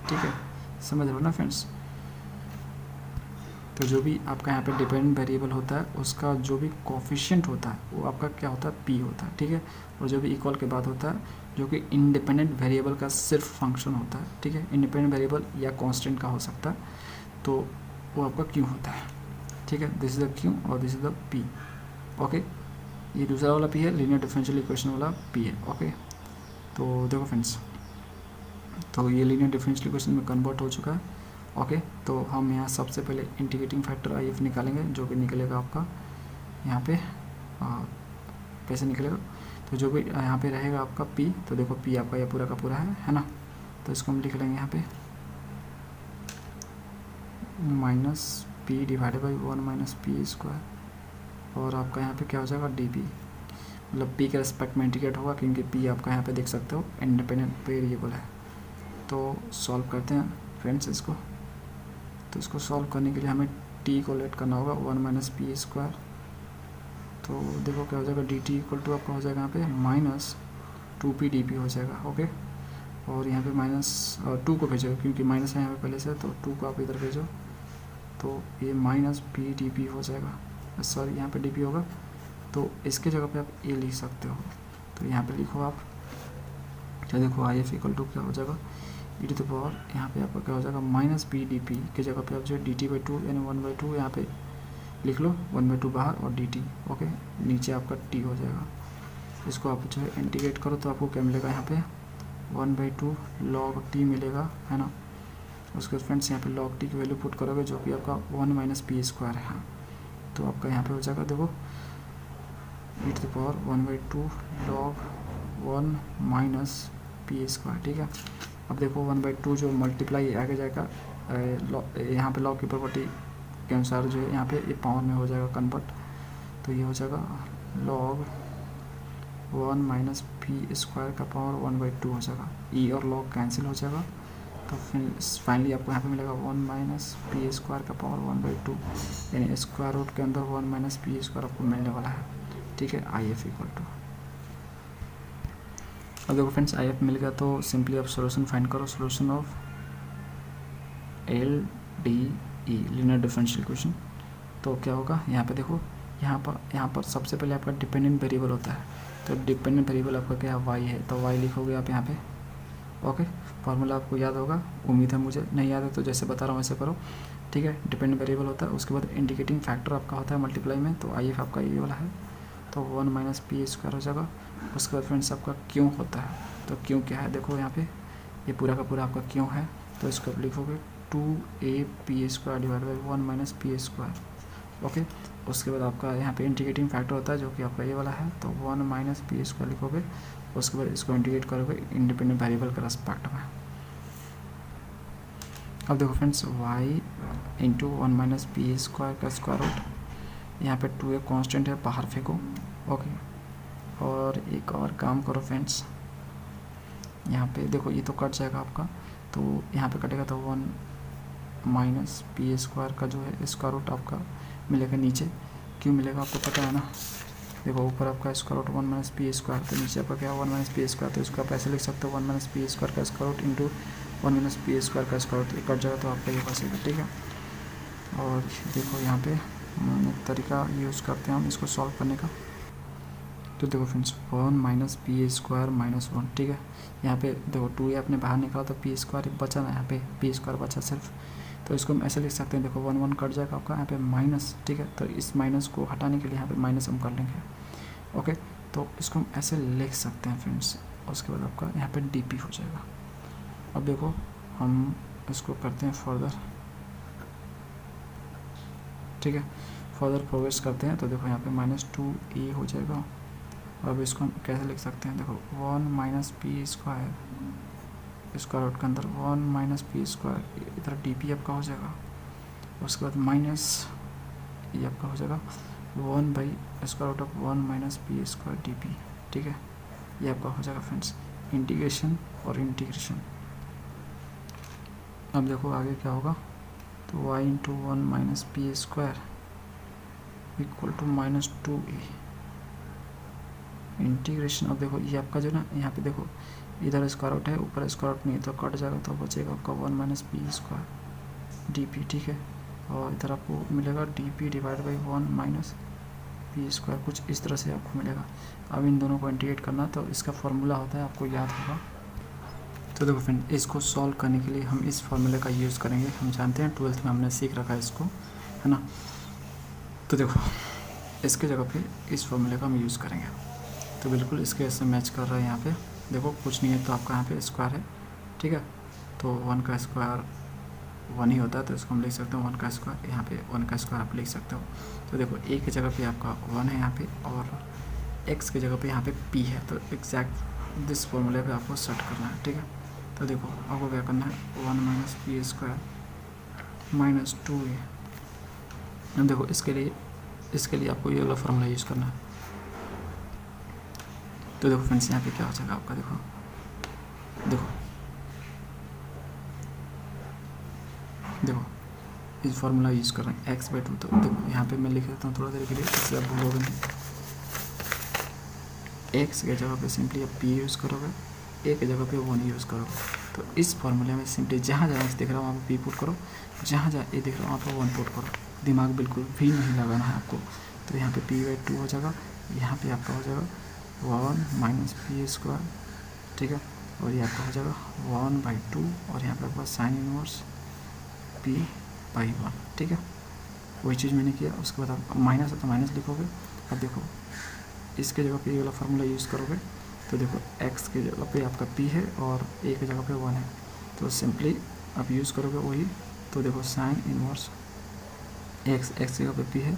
ठीक है, समझ रहे हो ना फ्रेंड्स। तो जो भी आपका यहाँ पे डिपेंडेंट वेरिएबल होता है उसका जो भी कोफिशिएंट होता है वो आपका क्या होता है, p होता है। ठीक है, और जो भी इक्वल के बाद होता है जो कि इंडिपेंडेंट वेरिएबल का सिर्फ फंक्शन होता है। ठीक है, इंडिपेंडेंट वेरिएबल या कांस्टेंट का हो सकता है, तो वो आपका q होता है। ठीक है, दिस इज द q और this is the p। Okay, ये दूसरा वाला p है, लीनियर डिफरेंशियल इक्वेशन वाला p है। ओके, तो देखो फ्रेंड्स, तो ये लीनियर डिफरेंशियल इक्वेशन में कन्वर्ट हो चुका है। ओके, तो हम यहाँ सबसे पहले इंटीग्रेटिंग फैक्टर IF निकालेंगे, जो कि निकलेगा आपका यहाँ पे कैसे निकलेगा, तो जो भी यहाँ पे रहेगा आपका p, तो देखो p आपका यह पूरा का पूरा है ना। तो इसको हम लिख लेंगे यहाँ पे minus p divide by 1 minus P square, और आपका यहाँ पे क्या हो जाएगा डी पी, मतलब p के रेस्पेक्ट में इंटीग्रेट होगा, क्योंकि p आपका यहाँ पे देख सकते हो इंडिपेंडेंट वेरिएबल है। तो सॉल्व करते हैं फ्रेंड्स इसको। तो इसको सॉल्व करने के लिए हमें t को लेट करना होगा 1 माइनस पी स्क्वायर। तो देखो क्या हो जाएगा, डी टी इक्वल टू आपका हो जाएगा यहाँ पे माइनस 2p डी हो जाएगा। ओके, और यहाँ पे माइनस 2 को भेजो, क्योंकि माइनस है यहाँ पे पहले से, तो 2 को आप इधर भेजो, तो ये माइनस p डी हो जाएगा। सॉरी, यहाँ पे डी होगा, तो इसके जगह पे आप ये लिख सकते हो। तो यहाँ पे लिखो आप, तो देखो IF इक्वल टू क्या हो जाएगा, e टू द पावर यहाँ पे आपका क्या हो जाएगा माइनस p डी के जगह पे आप जो dt बाई 2 यानी 1/2 यहाँ पे लिख लो, 1/2 बाहर और dt। ओके, नीचे आपका t हो जाएगा। इसको आप जो है इंटीग्रेट करो तो आपको क्या मिलेगा, यहाँ पे 1/2 log t मिलेगा, है ना। उसके बाद फ्रेंड्स यहाँ पे log t की वैल्यू पुट करोगे, जो कि आपका 1 माइनस पी स्क्वायर है। तो आपका यहाँ पे हो जाएगा, देखो e to the power 1/2 log 1 minus P square. ठीक है, अब देखो 1/2 जो मल्टीप्लाई आगे जाएगा, यहाँ पे लॉग की प्रॉपर्टी के अनुसार जो है यहाँ पे ये पावर में हो जाएगा कन्वर्ट। तो ये हो जाएगा log 1 माइनस पी स्क्वायर का पावर 1/2 हो जाएगा, ई और लॉग कैंसिल हो जाएगा। तो फिर फाइनली आपको यहाँ पे मिलेगा 1 माइनस पी स्क्वायर का पावर 1/2, यानी स्क्वायर रूट के अंदर 1 माइनस पी स्क्वायर आपको मिलने वाला है। ठीक है, IF इक्वल टू, अब देखो फ्रेंड्स IF मिल गया, तो सिंपली आप सोल्यूशन फाइंड करो, solution of LDE linear differential equation. तो क्या होगा, यहाँ पे देखो, यहाँ पर सबसे पहले आपका डिपेंडेंट वेरिएबल होता है। तो डिपेंडेंट वेरिएबल आपका क्या है, y है, तो y लिखोगे आप यहाँ पे। ओके, फार्मूला आपको याद होगा, उम्मीद है, मुझे नहीं याद है तो जैसे बता रहा हूँ वैसे करो। ठीक है, डिपेंडेंट वेरिएबल होता है, उसके बाद इंडिकेटिंग फैक्टर आपका होता है मल्टीप्लाई में, तो IF आपका ये वाला है, तो 1 माइनस पी स्क्वायर हो जाएगा। उसके बाद फ्रेंड्स आपका क्यों होता है, तो क्यों क्या है, देखो यहाँ पे ये पूरा का पूरा आपका क्यों है, तो इसको आप लिखोगे 2a p² divide by 1 minus P square. Okay, उसके बाद आपका यहाँ पे इंटीग्रेटिंग फैक्टर होता है, जो कि आपका ये वाला है, तो 1 माइनस पी स्क्वायर लिखोगे। उसके बाद इसको इंटीग्रेट करोगे इंडिपेंडेंट वेरिएबल के रेस्पेक्ट में। अब देखो friends y into 1 minus P square का स्क्वायर रूट, यहाँ पे 2 एक कॉन्स्टेंट है, बाहर फेंको। ओके, और एक और काम करो फ्रेंड्स, यहाँ पे देखो ये तो कट जाएगा आपका, तो यहाँ पे कटेगा तो 1 माइनस पी स्क्वायर का जो है स्क्वायर रूट आपका मिलेगा नीचे। क्यों मिलेगा आपको पता है ना, देखो ऊपर आपका square root 1 minus P square, तो नीचे आपका क्या है 1 माइनस पी स्क्वायर, तो इसको आप ऐसे लिख सकते हो 1 माइनस पी स्क्वायर का square root into 1 minus P square का स्क्वायर रूट, कट जाएगा तो आपका ये बचेगा। ठीक है, और देखो यहाँ पे एक तरीका यूज़ करते हैं हम इसको सॉल्व करने का। तो देखो friends 1 minus P square minus 1, ठीक है, यहाँ पे देखो 2 ये आपने बाहर निकाला तो पी स्क्वायर बचा ना, यहाँ पे पी स्क्वायर बचा सिर्फ, तो इसको हम ऐसे लिख सकते हैं, देखो 1 1 कट जाएगा आपका, यहाँ पे माइनस। ठीक है, तो इस माइनस को हटाने के लिए यहाँ पे माइनस हम कर लेंगे। ओके, तो इसको हम ऐसे लिख सकते हैं फ्रेंड्स, उसके बाद आपका यहाँ पे डी पी हो जाएगा। अब देखो हम इसको करते हैं फर्दर, ठीक है, फर्दर प्रोग्रेस करते हैं, तो देखो यहाँ पे -2a हो जाएगा। अब इसको हम कैसे लिख सकते हैं, देखो 1 minus P square square root के अंदर 1 माइनस पी स्क्वायर, इधर डी पी आपका हो जाएगा, उसके बाद माइनस ये आपका हो जाएगा 1 by square root of 1 minus P square D p. ठीक है, ये आपका हो जाएगा फ्रेंड्स इंटीग्रेशन और इंटीग्रेशन। अब देखो आगे क्या होगा, तो y into 1 minus P square equal to -2a integration. अब देखो ये आपका जो ना, यहाँ पे देखो इधर स्क्वायर आउट है, ऊपर स्क्वायर आउट नहीं है, तो कट जाएगा, तो बचेगा आपका 1 minus P square D p. ठीक है, और इधर आपको मिलेगा D P divide by 1 minus P square, कुछ इस तरह से आपको मिलेगा। अब इन दोनों को इंटीग्रेट करना, तो इसका फॉर्मूला होता है, आपको याद होगा। तो देखो फ्रेंड, इसको सॉल्व करने के लिए हम इस फॉर्मूले का यूज़ करेंगे। हम जानते हैं 12th में हमने सीख रखा है इसको, है ना। तो देखो इसके जगह पे इस फॉर्मूले का हम यूज़ करेंगे, तो बिल्कुल इसके ऐसे मैच कर रहा है। यहाँ पे देखो कुछ नहीं है, तो आपका यहाँ पे स्क्वायर है, ठीक है, तो 1 का स्क्वायर 1 ही होता है, तो इसको हम लिख सकते हो 1 का स्क्वायर, यहाँ पे 1 का स्क्वायर आप लिख सकते हो। तो देखो ए की जगह पे आपका 1 है यहाँ पे, और एक्स की जगह पे यहाँ पे p है, तो एग्जैक्ट दिस फॉर्मूले पे आपको सेट करना है। ठीक है, तो देखो आपको क्या करना है, 1 माइनस पी स्क्वायर -2a। अब देखो इसके लिए आपको ये वाला फॉर्मूला यूज़ करना है। तो देखो फ्रेंड्स यहाँ पे क्या हो जाएगा आपका, देखो इस फार्मूला यूज़ कर रहे हैं x/2। तो देखो यहाँ पे मैं लिख देता हूँ थोड़ा देर के लिए, इससे आप भूलोगे नहीं। x के जगह पे सिंपली आप p यूज़ करोगे, a के जगह पे 1 यूज़ करोगे। तो इस फार्मूले में सिंपली जहाँ जहाँ x दिख रहा हो वहाँ पे p पुट करो, जहाँ जहाँ a दिख रहा हो वहाँ पे 1 पुट करो। दिमाग बिल्कुल भी नहीं लगाना है आपको। तो यहाँ पे p/2 हो जाएगा, यहाँ पे आपका हो जाएगा 1 माइनस पी स्क्वायर, ठीक है, और ये आपका हो जाएगा 1/2, और यहाँ पे आपका साइन इनवर्स p/1। ठीक है, वही चीज़ मैंने किया। उसके बाद आप माइनस है तो माइनस लिखोगे। अब देखो इसके जगह पे ये वाला फार्मूला यूज़ करोगे, तो देखो x के जगह पे आपका p है और a की जगह पे 1 है, तो सिंपली आप यूज़ करोगे वही। तो देखो साइन इनवर्स x की जगह पे p है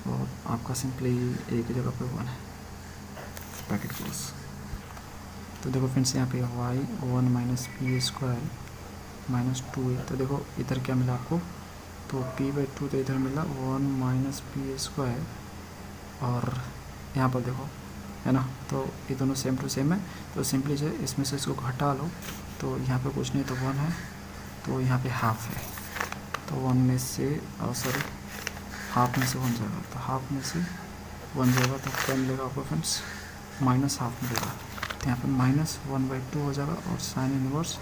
और आपका सिंपली a की जगह पे 1 है, ब्रैकेट क्लोज। तो देखो फ्रेंड्स यहाँ पे y 1 minus P square -2a। तो देखो इधर क्या मिला आपको, तो p/2, तो इधर मिला 1 माइनस पी स्क्वायर, और यहाँ पर देखो है ना, तो ये दोनों सेम टू सेम है। तो सिंपली जो है इसमें से इसको घटा लो, तो यहाँ पे कुछ नहीं तो 1 है, तो यहाँ पे हाफ है, तो 1 में से सॉरी हाफ में से 1 जाएगा, तो हाफ में से 1 जाएगा, तो क्या मिलेगा आपको फ्रेंड्स, -हाफ मिलेगा। तो यहाँ पर -1/2 हो जाएगा और साइन इनवर्स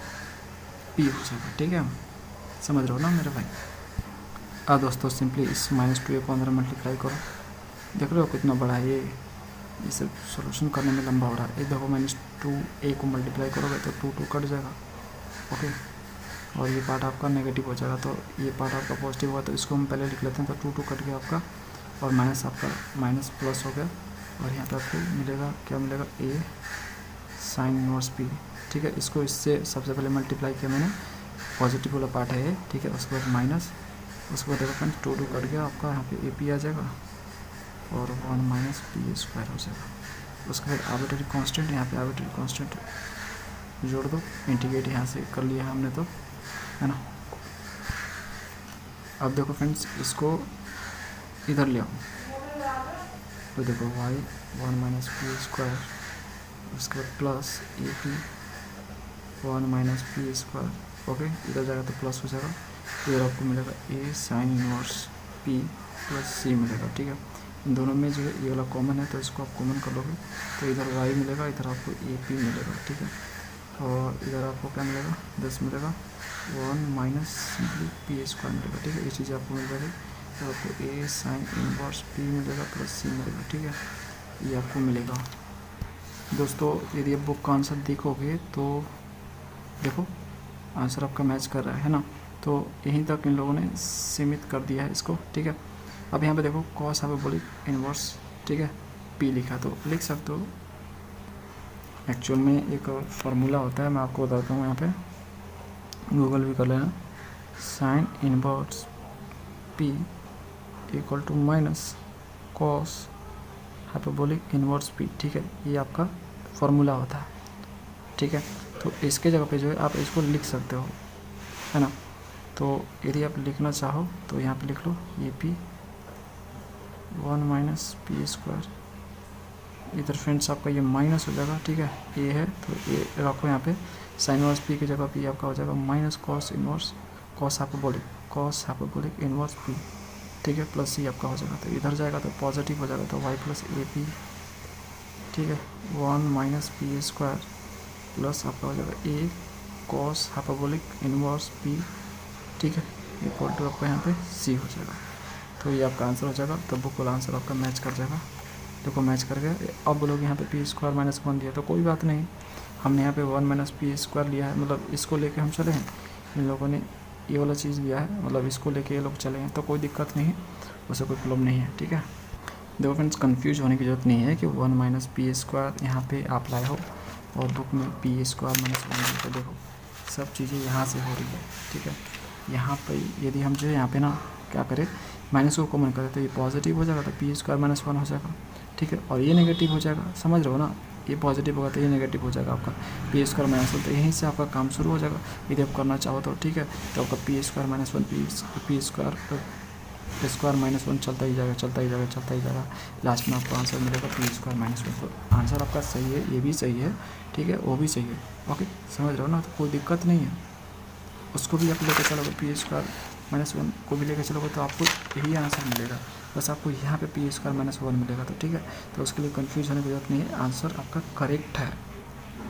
p हो जाएगा। ठीक है, समझ रहे हो ना मेरे भाई। अब दोस्तों सिंपली इस -2a को अंदर मल्टीप्लाई करो, देख रहे हो कितना बड़ा है ये सब सॉल्यूशन करने में लंबा हो रहा है। एक देखो -2a को मल्टीप्लाई करोगे तो 2 कट जाएगा, ओके, और ये पार्ट आपका नेगेटिव हो जाएगा, तो ये पार्ट आपका पॉजिटिव हुआ, तो इसको हम पहले लिख लेते हैं। तो 2 कट गया आपका, और माइनस आपका माइनस प्लस हो गया, और यहाँ पे आपको मिलेगा क्या मिलेगा, a साइन इनवर्स p। ठीक है, इसको इससे सबसे पहले मल्टीप्लाई किया मैंने, पॉजिटिव वाला पार्ट है ये, ठीक है, उसके बाद माइनस, उसके बाद देखो फ्रेंड्स 2 कट गया आपका, यहाँ पे a p आ जाएगा और 1 माइनस पी स्क्वायर हो जाएगा। उसके बाद आर्बिट्रेरी कांस्टेंट, यहाँ पे आर्बिट्रेरी कांस्टेंट जोड़ दो, इंटीग्रेट यहाँ से कर लिया हमने, तो है ना। अब देखो फ्रेंड्स, इसको इधर ले आओ, तो देखो वाई 1 माइनस पी स्क्वायर, उसके बाद plus A P 1 minus P square, okay, इधर जाएगा तो प्लस हो जाएगा, इधर आपको मिलेगा ए साइन इनवर्स पी प्लस सी मिलेगा, ठीक है। इन दोनों में जो है ये वाला कॉमन है, तो इसको आप कॉमन कर लोगे तो इधर वाई मिलेगा, इधर आपको ए पी मिलेगा, ठीक है। और इधर आपको क्या मिलेगा, 10 मिलेगा, 1 माइनस सिंपली पी स्क्वायर मिलेगा, ठीक है। ये चीज़ आपको मिल जाएगी, तो आपको ए साइन इनवर्स पी मिलेगा प्लस सी मिलेगा, ठीक है, ये आपको मिलेगा। दोस्तों यदि आप बुक का आंसर देखोगे तो देखो आंसर आपका मैच कर रहा है ना, तो यहीं तक इन लोगों ने सीमित कर दिया है इसको, ठीक है। अब यहाँ पे देखो कॉस हाइपरबोलिक इनवर्स, ठीक है, पी लिखा, तो लिख सकते हो। एक्चुअल में एक फार्मूला होता है, मैं आपको बताता हूँ, यहाँ पे गूगल भी कर लेना, sine inverse p equal to minus cos hyperbolic inverse p, ठीक है, ये आपका फार्मूला होता है, ठीक है। तो इसके जगह पे जो है आप इसको लिख सकते हो, है ना। तो यदि आप लिखना चाहो तो यहाँ पे लिख लो ये पी 1 माइनस पी स्क्वायर, इधर फ्रेंड्स आपका ये माइनस हो जाएगा, ठीक है, ये है तो ये रखो यहाँ पे, साइन इनवर्स पी की जगह पी आपका हो जाएगा minus cos inverse cos hyperbolic inverse p, ठीक है, प्लस सी आपका हो जाएगा, तो इधर जाएगा तो पॉजिटिव हो जाएगा, तो वाई प्लस ए पी, ठीक है, 1 माइनस पी स्क्वायर प्लस आपका हो जाएगा ए कॉस हाइपरबोलिक इनवर्स पी, ठीक है, इक्वल टू आपका यहाँ पे सी हो जाएगा। तो ये आपका आंसर हो जाएगा, तो बुक वाला आंसर आपका मैच कर जाएगा। देखो मैच कर गया। अब बोलोगे यहाँ पे पी स्क्वायर माइनस 1 दिया, तो कोई बात नहीं, हमने यहाँ पे 1 माइनस पी स्क्वायर लिया है, मतलब इसको लेके हम चले हैं, इन लोगों ने ये वाला चीज़ लिया है, मतलब इसको लेके ये लोग चले हैं, तो कोई दिक्कत नहीं है, उससे कोई प्रॉब्लम नहीं है, ठीक है। देखो फ्रेंड्स, कंफ्यूज होने की ज़रूरत नहीं है कि 1 माइनस पी स्क्वायर यहाँ पे आप लाए हो और बुक में पी स्क्वायर माइनस 1, तो देखो सब चीज़ें यहाँ से हो रही है, ठीक है। यहाँ पे यदि हम जो है यहाँ पे ना क्या करें, माइनस को कॉमन करें तो ये पॉजिटिव हो जाएगा, तो पी स्क्वायर माइनस 1 हो जाएगा, ठीक है, और ये नेगेटिव हो जाएगा, समझ रहे हो ना, ये पॉजिटिव होगा तो ये नेगेटिव हो जाएगा आपका पी स्क्वायर माइनस 1, तो यहीं से आपका काम शुरू हो जाएगा। यदि आप करना चाहो तो ठीक है, तो आपका P square minus 1 P square minus 1 चलता ही जाएगा, लास्ट में आपको आंसर मिलेगा पी स्क्वायर माइनस 1। तो आंसर आपका सही है, ये भी सही है, ठीक है, वो भी सही है, ओके, समझ रहे हो ना, तो कोई दिक्कत नहीं है। उसको भी आप लेकर चलोगे पी स्क्वायर माइनस 1 को भी लेकर चलोगे तो आपको यही आंसर मिलेगा, बस आपको यहाँ पे पी स्क्वायर माइनस 1 मिलेगा, तो ठीक है, तो उसके लिए कंफ्यूज होने की जरूरत नहीं है, आंसर आपका करेक्ट है,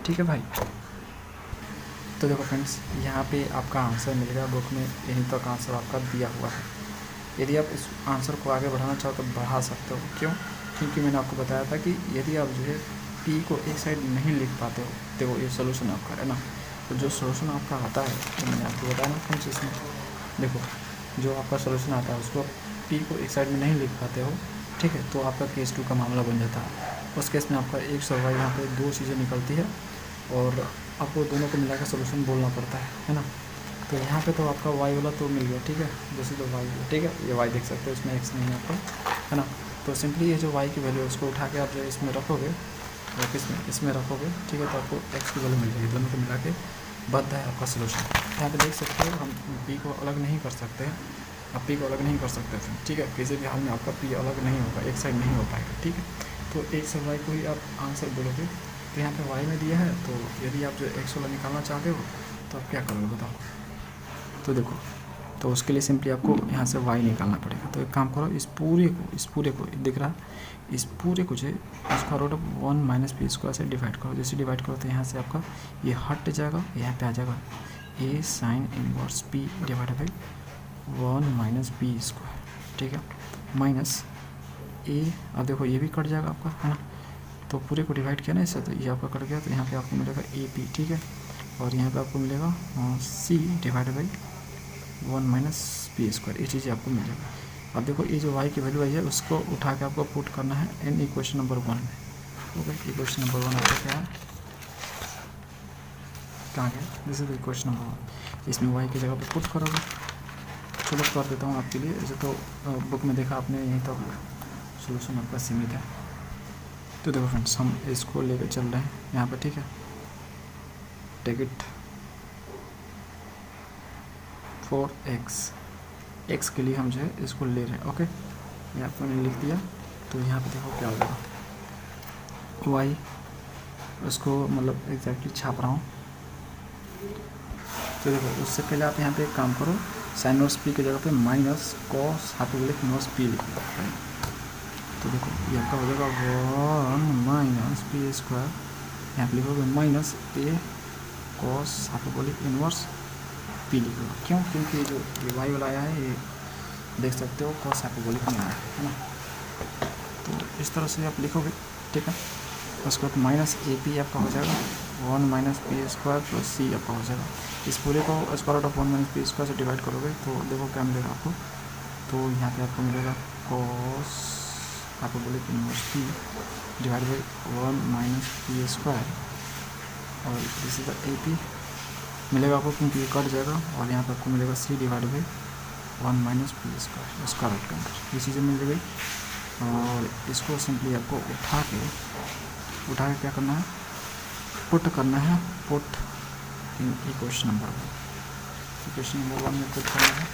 ठीक है भाई। तो देखो फ्रेंड्स, यहाँ पे आपका आंसर मिलेगा, बुक में यहीं तक आंसर आपका दिया हुआ है। यदि आप इस आंसर को आगे बढ़ाना चाहो तो बढ़ा सकते हो, क्यों, क्योंकि मैंने आपको बताया था कि यदि आप जो है पी को एक साइड नहीं लिख पाते हो, देखो ये सोल्यूशन आपका है ना, तो जो सोल्यूशन आपका आता है तो मैंने आपको बताया ना फ्रेंड्स, इसमें देखो जो आपका सोल्यूशन आता है उसको पी को एक साइड में नहीं लिख पाते हो, ठीक है, तो आपका केस 2 का मामला बन जाता है। उस केस में आपका एक सवाल यहाँ पे 2 चीज़ें निकलती है और आपको दोनों को मिलाकर सोल्यूशन बोलना पड़ता है ना। तो यहाँ पे तो आपका वाई वाला तो मिल गया, ठीक है, जैसे तो वाई, ठीक है, ये वाई देख सकते हो, इसमें एक्स नहीं है आपका, है ना। तो सिंपली ये जो वाई की वैल्यू है उसको उठा के आप जो इसमें रखोगे, इसमें रखोगे, ठीक है, तो आपको एक्स की वैल्यू मिल जाएगी, दोनों को मिला के बद्ध है आपका सोल्यूशन। यहाँ पे देख सकते हो हम पी को अलग नहीं कर सकते हैं, आप पी को अलग नहीं कर सकते थे, ठीक है, किसी भी हाल में आपका पी अलग नहीं होगा, एक साइड नहीं हो पाएगा, ठीक है। तो एक से वाई को ही आप आंसर बोलोगे, तो यहाँ पे वाई में दिया है, तो यदि आप जो एक्स वाला निकालना चाहते हो तो आप क्या करोगे बताओ। तो देखो, तो उसके लिए सिंपली आपको यहाँ से y निकालना पड़ेगा। तो एक काम करो, इस पूरे को दिख रहा है, इस पूरे को जो square root of 1 minus P square से डिवाइड करो। जैसे डिवाइड करो तो यहाँ से आपका ये हट जाएगा, यहाँ पे आ जाएगा A sine inverse P divide by 1 minus P square, ठीक है, माइनस ए, अब देखो ये भी कट जाएगा आपका, है ना। तो पूरे को डिवाइड किया ना इससे, तो ये आपका कट गया, तो यहाँ पे आपको मिलेगा ए पी, ठीक है, और यहाँ पे आपको मिलेगा C divide by 1 minus P square, ये चीज़ें आपको मिल जाएगा। अब देखो ये जो y की वैल्यू आई है उसको उठा के आपको पुट करना है इन इक्वेशन नंबर 1 में, ओके। इक्वेशन नंबर 1 आपका क्या है, कहाँ गया, दिस इज इक्वेशन नंबर 1, इसमें y की जगह पे पुट करोगे। चलो कर देता हूँ आपके लिए, ऐसे तो बुक में देखा आपने, यहीं तक सोल्यूशन आपका सीमित है। तो देखो फ्रेंड्स, हम इसको लेकर चल रहे हैं यहाँ पर, ठीक है, टेक इट 4x एक्स के लिए हम जो है इसको ले रहे हैं। ओके, यहाँ पर मैंने लिख दिया। तो यहाँ पे देखो क्या हो जाएगा, वाई, उसको मतलब एग्जैक्टली छाप रहा हूँ। तो देखो उससे पहले आप यहाँ पे एक काम करो, साइन इनवर्स पी की जगह पे minus cos hyperbolic inverse P लिख लो। तो देखो ये आपका हो जाएगा 1 माइनस पी स्क्वायर, यहाँ पे लिखोगे minus a cos hyperbolic inverse P लिखोगे। क्यों? क्योंकि जो ये वाई वाला आया है ये देख सकते हो कॉस हाइपरबोलिक में आया है ना। तो इस तरह से आप लिखोगे, ठीक है। उसके बाद माइनस ए पी आपका हो जाएगा 1 minus P square plus c आपका हो जाएगा। इस पूरे को square root of 1 minus P square से डिवाइड करोगे तो देखो क्या मिलेगा आपको। तो यहाँ पे आपको मिलेगा cos hyperbolic inverse P divide by 1 minus P square, और this is the A P मिलेगा आपको, क्योंकि ये कट जाएगा। और यहाँ पर आपको मिलेगा C divide by 1 minus P square square root के अंदर ये चीज़ें मिल गई। और इसको सिंपली आपको उठा के क्या करना है, पुट करना है, put in equation number 1। Equation number 1 में पुट करना है,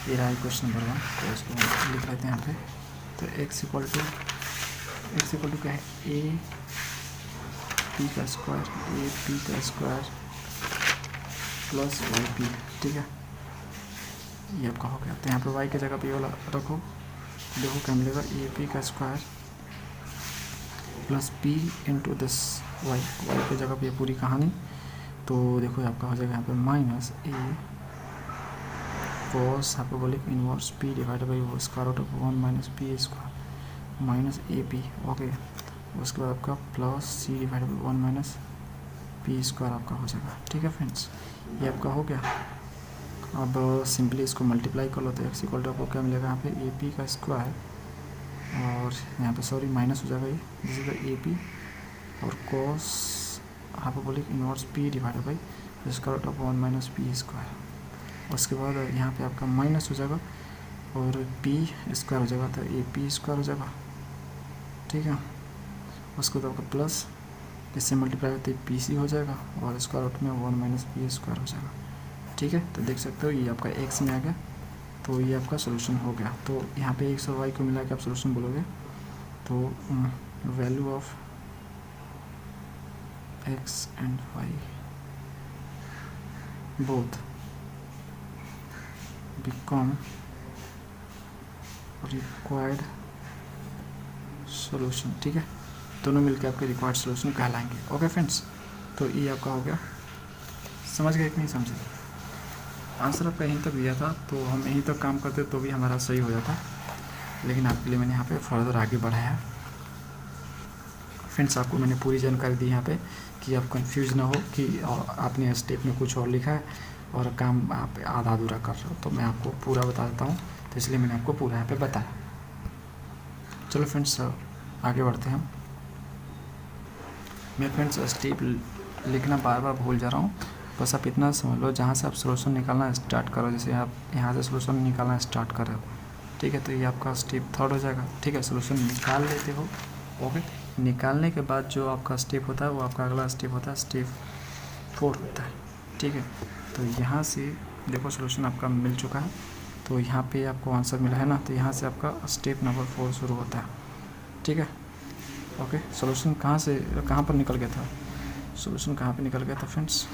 ये रहा इक्वेशन नंबर 1। तो इसको हम लिख लेते हैं यहाँ पे। तो x इक्वल टू क्या है, ए पी का स्क्वायर प्लस वाई पी, ठीक है। ये आपका हो गया। तो यहाँ पे y की जगह पे वाला रखो, देखो क्या मिलेगा, ए पी का square plus p into this y की जगह पे पूरी कहानी। तो देखो आपका हो जाएगा यहाँ पे minus a cos hyperbolic inverse P divide by square root of 1 minus P square minus a p. Okay, उसके बाद आपका plus c divide by 1 minus P square आपका हो जाएगा, ठीक है फ्रेंड्स। ये आपका हो गया। अब सिंपली इसको मल्टीप्लाई कर लो तो एक्स इक्वल टू आपको क्या मिलेगा, यहाँ पे ए पी का स्क्वायर, और यहाँ पे सॉरी माइनस हो जाएगा ये, this is the A P, और cos hyperbolic inverse P divide by square root of 1 minus P square. उसके बाद यहाँ पे आपका माइनस हो जाएगा और पी स्क्वायर हो जाएगा, तो ए पी स्क्वायर हो जाएगा, ठीक है। उसके बाद आपका प्लस इससे मल्टीप्लाई करते पी सी हो जाएगा, और स्क्वायर रूट में 1 माइनस पी स्क्वायर हो जाएगा, ठीक है। तो देख सकते हो ये आपका एक्स में आ गया। तो ये आपका सोल्यूशन हो गया। तो यहाँ पे एक्स और वाई को मिला के आप सोल्यूशन बोलोगे तो value of x and y both become required solution, ठीक है। दोनों मिलकर आपके रिक्वायर्ड सोल्यूशन कहलाएंगे। ओके फ्रेंड्स, तो ये आपका हो गया। समझ गए कि नहीं समझे? आंसर आपका यहीं तक दिया था, तो हम यहीं तक काम करते तो भी हमारा सही हो जाता, लेकिन आपके लिए मैंने यहाँ पे फर्दर आगे बढ़ाया। फ्रेंड्स, आपको मैंने पूरी जानकारी दी यहाँ पे कि आप कंफ्यूज ना हो कि आपने स्टेप में कुछ और लिखा है और काम आप आधा अधूरा कर रहे हो। तो मैं आपको पूरा बता देता हूँ, तो इसलिए मैंने आपको पूरा यहाँ पे बताया। चलो फ्रेंड्स आगे बढ़ते हैं। मैं फ्रेंड्स स्टेप लिखना बार बार भूल जा रहा हूँ, बस आप इतना समझ लो, जहाँ से आप सोल्यूशन निकालना स्टार्ट करो, जैसे आप यहाँ से सोल्यूशन निकालना स्टार्ट कर रहे हो, ठीक है। तो ये आपका स्टेप 3 हो जाएगा, ठीक है। सोल्यूशन निकाल लेते हो, ओके। निकालने के बाद जो आपका स्टेप होता है वो आपका अगला स्टेप होता है, स्टेप 4 होता है, ठीक है। तो यहाँ से देखो सोल्यूशन आपका मिल चुका है, तो यहाँ पे आपको आंसर मिला है ना, तो यहाँ से आपका स्टेप नंबर 4 शुरू होता है, ठीक है। ओके, सोल्यूशन कहाँ पर निकल गया था, सोल्यूशन कहाँ पे निकल गया था फ्रेंड्स?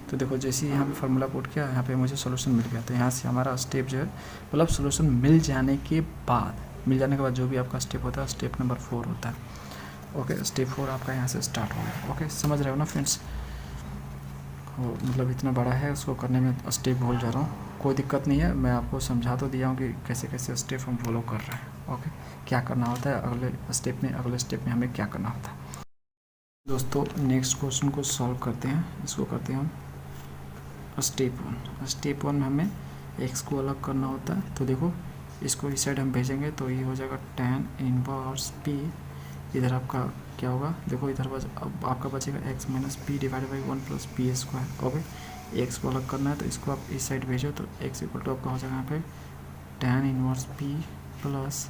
तो देखो जैसे ही यहाँ पे फार्मूला पुट किया, यहाँ पे मुझे सोल्यूशन मिल गया। तो यहाँ से हमारा स्टेप जो है, मतलब सोल्यूशन मिल जाने के बाद जो भी आपका स्टेप होता है स्टेप नंबर 4 होता है। ओके, स्टेप 4 आपका यहाँ से स्टार्ट हो गया। ओके, समझ रहे हो ना फ्रेंड्स? मतलब इतना बड़ा है, उसको करने में स्टेप भूल जा रहा हूँ, कोई दिक्कत नहीं है। मैं आपको समझा तो दिया हूँ कि कैसे कैसे स्टेप हम फॉलो कर रहे हैं। ओके, क्या करना होता है अगले स्टेप में हमें क्या करना होता है। दोस्तों नेक्स्ट क्वेश्चन को सॉल्व करते हैं। इसको करते हैं हम स्टेप 1 में हमें एक्स को अलग करना होता है। तो देखो इसको इस साइड हम भेजेंगे तो ये हो जाएगा tan इनवर्स पी। इधर आपका क्या होगा, देखो इधर अब आपका बचेगा x minus P divide by 1 plus P square. Okay, x को अलग करना है तो इसको आप इस साइड भेजो, तो x इक्वल टू आपका हो जाएगा यहाँ पे tan इनवर्स पी प्लस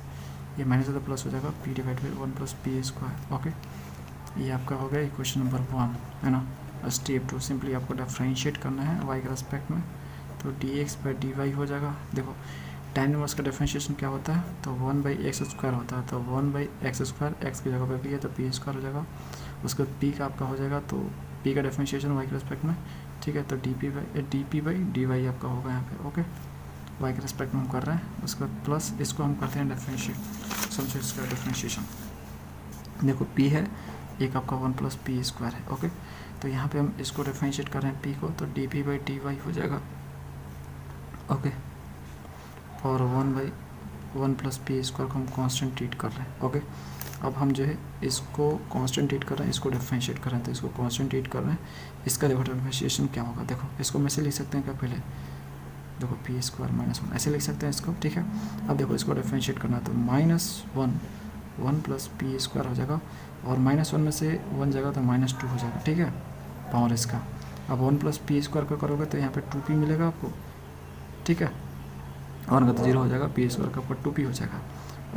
ये माइनस होता प्लस हो जाएगा P divide by 1 plus P square. Okay, ये आपका हो गया इक्वेशन नंबर 1, है ना। स्टेप 2 सिंपली आपको डिफरेंशिएट करना है y के रेस्पेक्ट में, तो dx बाई dy हो जाएगा। देखो tan इनवर्स का डिफरेंशिएशन क्या होता है, तो 1/x² होता है, तो 1/x², x की जगह पे p है तो p² हो जाएगा। उसके बाद p का आपका हो जाएगा, तो p का डिफरेंशिएशन y के रिस्पेक्ट में, ठीक है, तो dp/dy आपका होगा यहाँ पे, ओके, y के रिस्पेक्ट में हम कर रहे हैं। उसके बाद प्लस इसको हम करते हैं डिफरेंशिएट, समझो इसका डिफरेंशिएशन। देखो p है, एक आपका 1 + p² है, ओके, तो यहाँ पे हम इसको डिफरेंशिएट कर रहे हैं p को, तो dp/dy हो जाएगा, ओके, और 1 + p² को हम कांस्टेंट ट्रीट कर रहे हैं, ओके। अब हम जो है इसको कांस्टेंट ट्रीट कर रहे हैं, इसको डिफरेंशिएट कर रहे हैं, तो इसको कांस्टेंट ट्रीट कर रहे हैं। इसका देखो डिफरेंशिएशन क्या होगा, देखो इसको हम ऐसे लिख सकते हैं क्या, पहले देखो p² - 1 ऐसे लिख सकते हैं इसको, ठीक है। अब देखो इसको डिफरेंशिएट करना है, तो -1 + p² हो जाएगा, और -1 में से 1 जाएगा तो -2 हो जाएगा, ठीक है, पावर इसका। अब 1 + p² का करोगे तो यहाँ पे 2p मिलेगा आपको, ठीक है, और का तो 0 हो जाएगा, p² का आपका 2p हो जाएगा,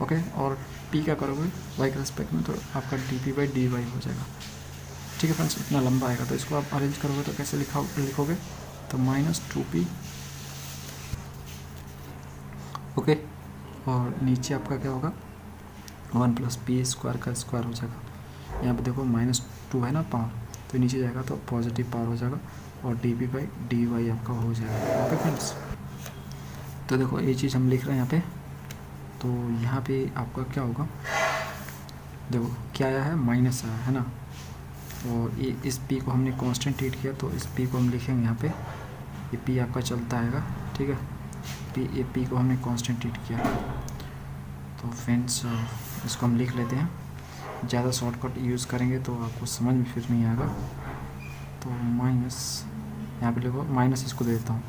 ओके। और p का करोगे y के रिस्पेक्ट में, तो आपका dp/dy हो जाएगा, ठीक है फ्रेंड्स। इतना लंबा आएगा, तो इसको आप अरेंज करोगे तो कैसे लिखोगे, तो -2p, ओके, और नीचे आपका क्या होगा, 1 + p² का स्क्वायर हो जाएगा। यहाँ पे देखो -2 है ना पावर, तो नीचे जाएगा तो पॉजिटिव पावर हो जाएगा, और dp/dy आपका हो जाएगा, ओके फ्रेंड्स। तो देखो ये चीज़ हम लिख रहे हैं यहाँ पे, तो यहाँ पे आपका क्या होगा, देखो क्या आया है, माइनस आया है ना, और ये इस p को हमने कांस्टेंट ट्रीट किया, तो इस p को हम लिखेंगे यहाँ पे, ये p आपका चलता आएगा, ठीक है, ये p को हमने कांस्टेंट ट्रीट किया। तो फ्रेंड्स इसको हम लिख लेते हैं, ज़्यादा शॉर्टकट यूज़ करेंगे तो आपको समझ में फिर नहीं आएगा, तो माइनस यहाँ पे लिखो, माइनस इसको दे देता हूँ,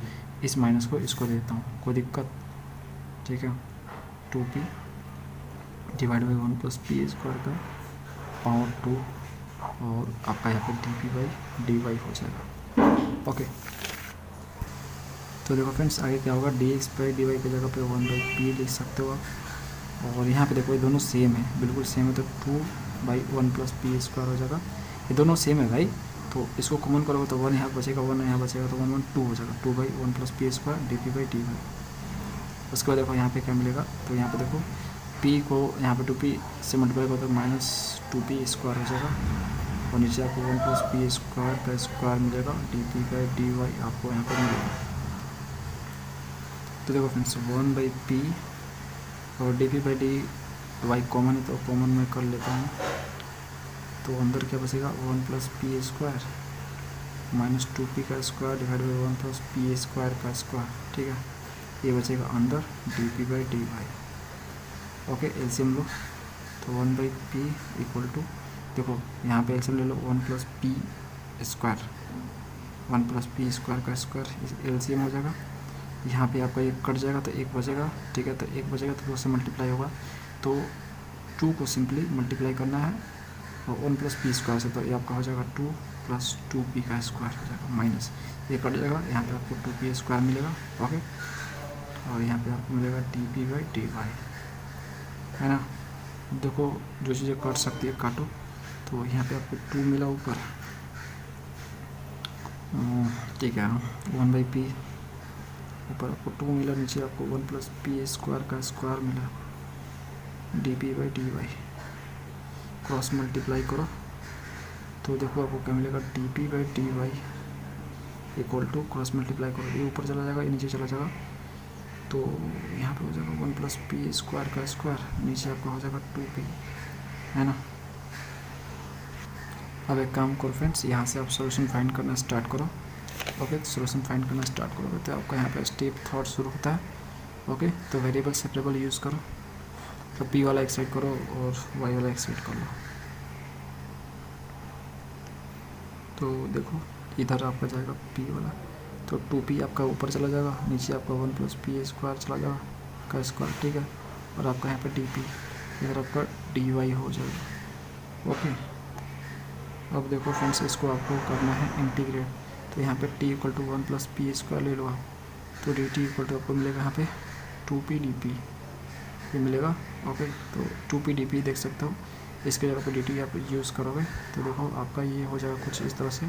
इस माइनस को इसको दे देता हूँ, कोई दिक्कत, ठीक है, 2p / 1 + p² का पावर 2, और आपका यहाँ पे dp/dy हो जाएगा, ओके। तो देखो फ्रेंड्स आगे क्या होगा, dx/dy की जगह पे 1/p लिख सकते हो आप, और यहाँ पे देखो ये दोनों सेम है, बिल्कुल सेम है, तो 2/1 + p² हो जाएगा, ये दोनों सेम है भाई, तो इसको कॉमन करोगे तो 1 यहाँ बचेगा, 1 यहाँ बचेगा, तो 1 1 2 हो जाएगा, 2/1 + p² dp/dy। उसके बाद देखो यहाँ पे क्या मिलेगा, तो यहाँ पे देखो p को यहाँ पे 2p से मल्टीप्लाई करो तो -2p² हो जाएगा, और नीचे आपको 1 + p² का स्क्वायर मिलेगा, dp/dy आपको यहाँ पर मिलेगा। तो देखो फ्रेंड्स 1/p और dp/dy कॉमन है, तो कॉमन में कर लेता हूँ, तो अंदर क्या बचेगा, 1 + p² -2p का स्क्वायर / 1 + p² का स्क्वायर, ठीक है, ये बचेगा अंदर dp/dy, ओके। एलसीएम लो, तो 1/p = देखो यहाँ पे एलसीएम ले लो, 1 + p² 1 + p² का स्क्वायर एलसीएम हो जाएगा। यहाँ पे आपका एक कट जाएगा तो एक बचेगा, ठीक है, तो एक बचेगा तो 2 से मल्टीप्लाई होगा, तो 2 को सिंपली मल्टीप्लाई करना है, और 1 + p² से, तो ये आपका हो जाएगा 2 + 2p का स्क्वायर हो जाएगा, माइनस ये कट जाएगा, यहाँ पे आपको 2p² मिलेगा, ओके, और यहाँ पे आपको मिलेगा dp/dy, है ना। देखो जो चीज़ें कट सकती है काटो, तो यहाँ पे आपको 2 मिला ऊपर, ठीक है, 1/p ऊपर आपको 2 मिला, नीचे आपको 1 + p² का स्क्वायर मिला, dp/dy, क्रॉस मल्टीप्लाई करो तो देखो आपको क्या मिलेगा, dp/dy = क्रॉस मल्टीप्लाई करो, ये ऊपर चला जाएगा, ये नीचे चला जाएगा, तो यहाँ पे हो जाएगा 1 + p² का स्क्वायर, नीचे आपका हो जाएगा 2p, है ना। अब एक काम करो फ्रेंड्स, यहाँ से आप सॉल्यूशन फाइंड करना स्टार्ट करो, ओके। तो सॉल्यूशन फाइंड करना स्टार्ट करोगे तो आपका यहाँ पे स्टेप थॉट शुरू होता है, ओके। तो वेरिएबल सेपरेबल यूज़ करो, तो p वाला एक साइड करो और y वाला एक साइड कर लो, तो देखो इधर आपका जाएगा p वाला, तो 2p आपका ऊपर चला जाएगा, नीचे आपका 1 + p² चला जाएगा का स्क्वायर, ठीक है, और आपका यहाँ पे dp, इधर आपका dy हो जाएगा, ओके। अब देखो फ्रेंड्स इसको आपको करना है इंटीग्रेट, तो यहाँ पे t = 1 + p² ले लो आप, तो dt = आपको मिलेगा यहाँ पे 2p dp, ये मिलेगा, ओके। तो 2p dp देख सकते हो, इसके जगह पे dt आप यूज़ करोगे तो देखो आपका ये हो जाएगा कुछ इस तरह से,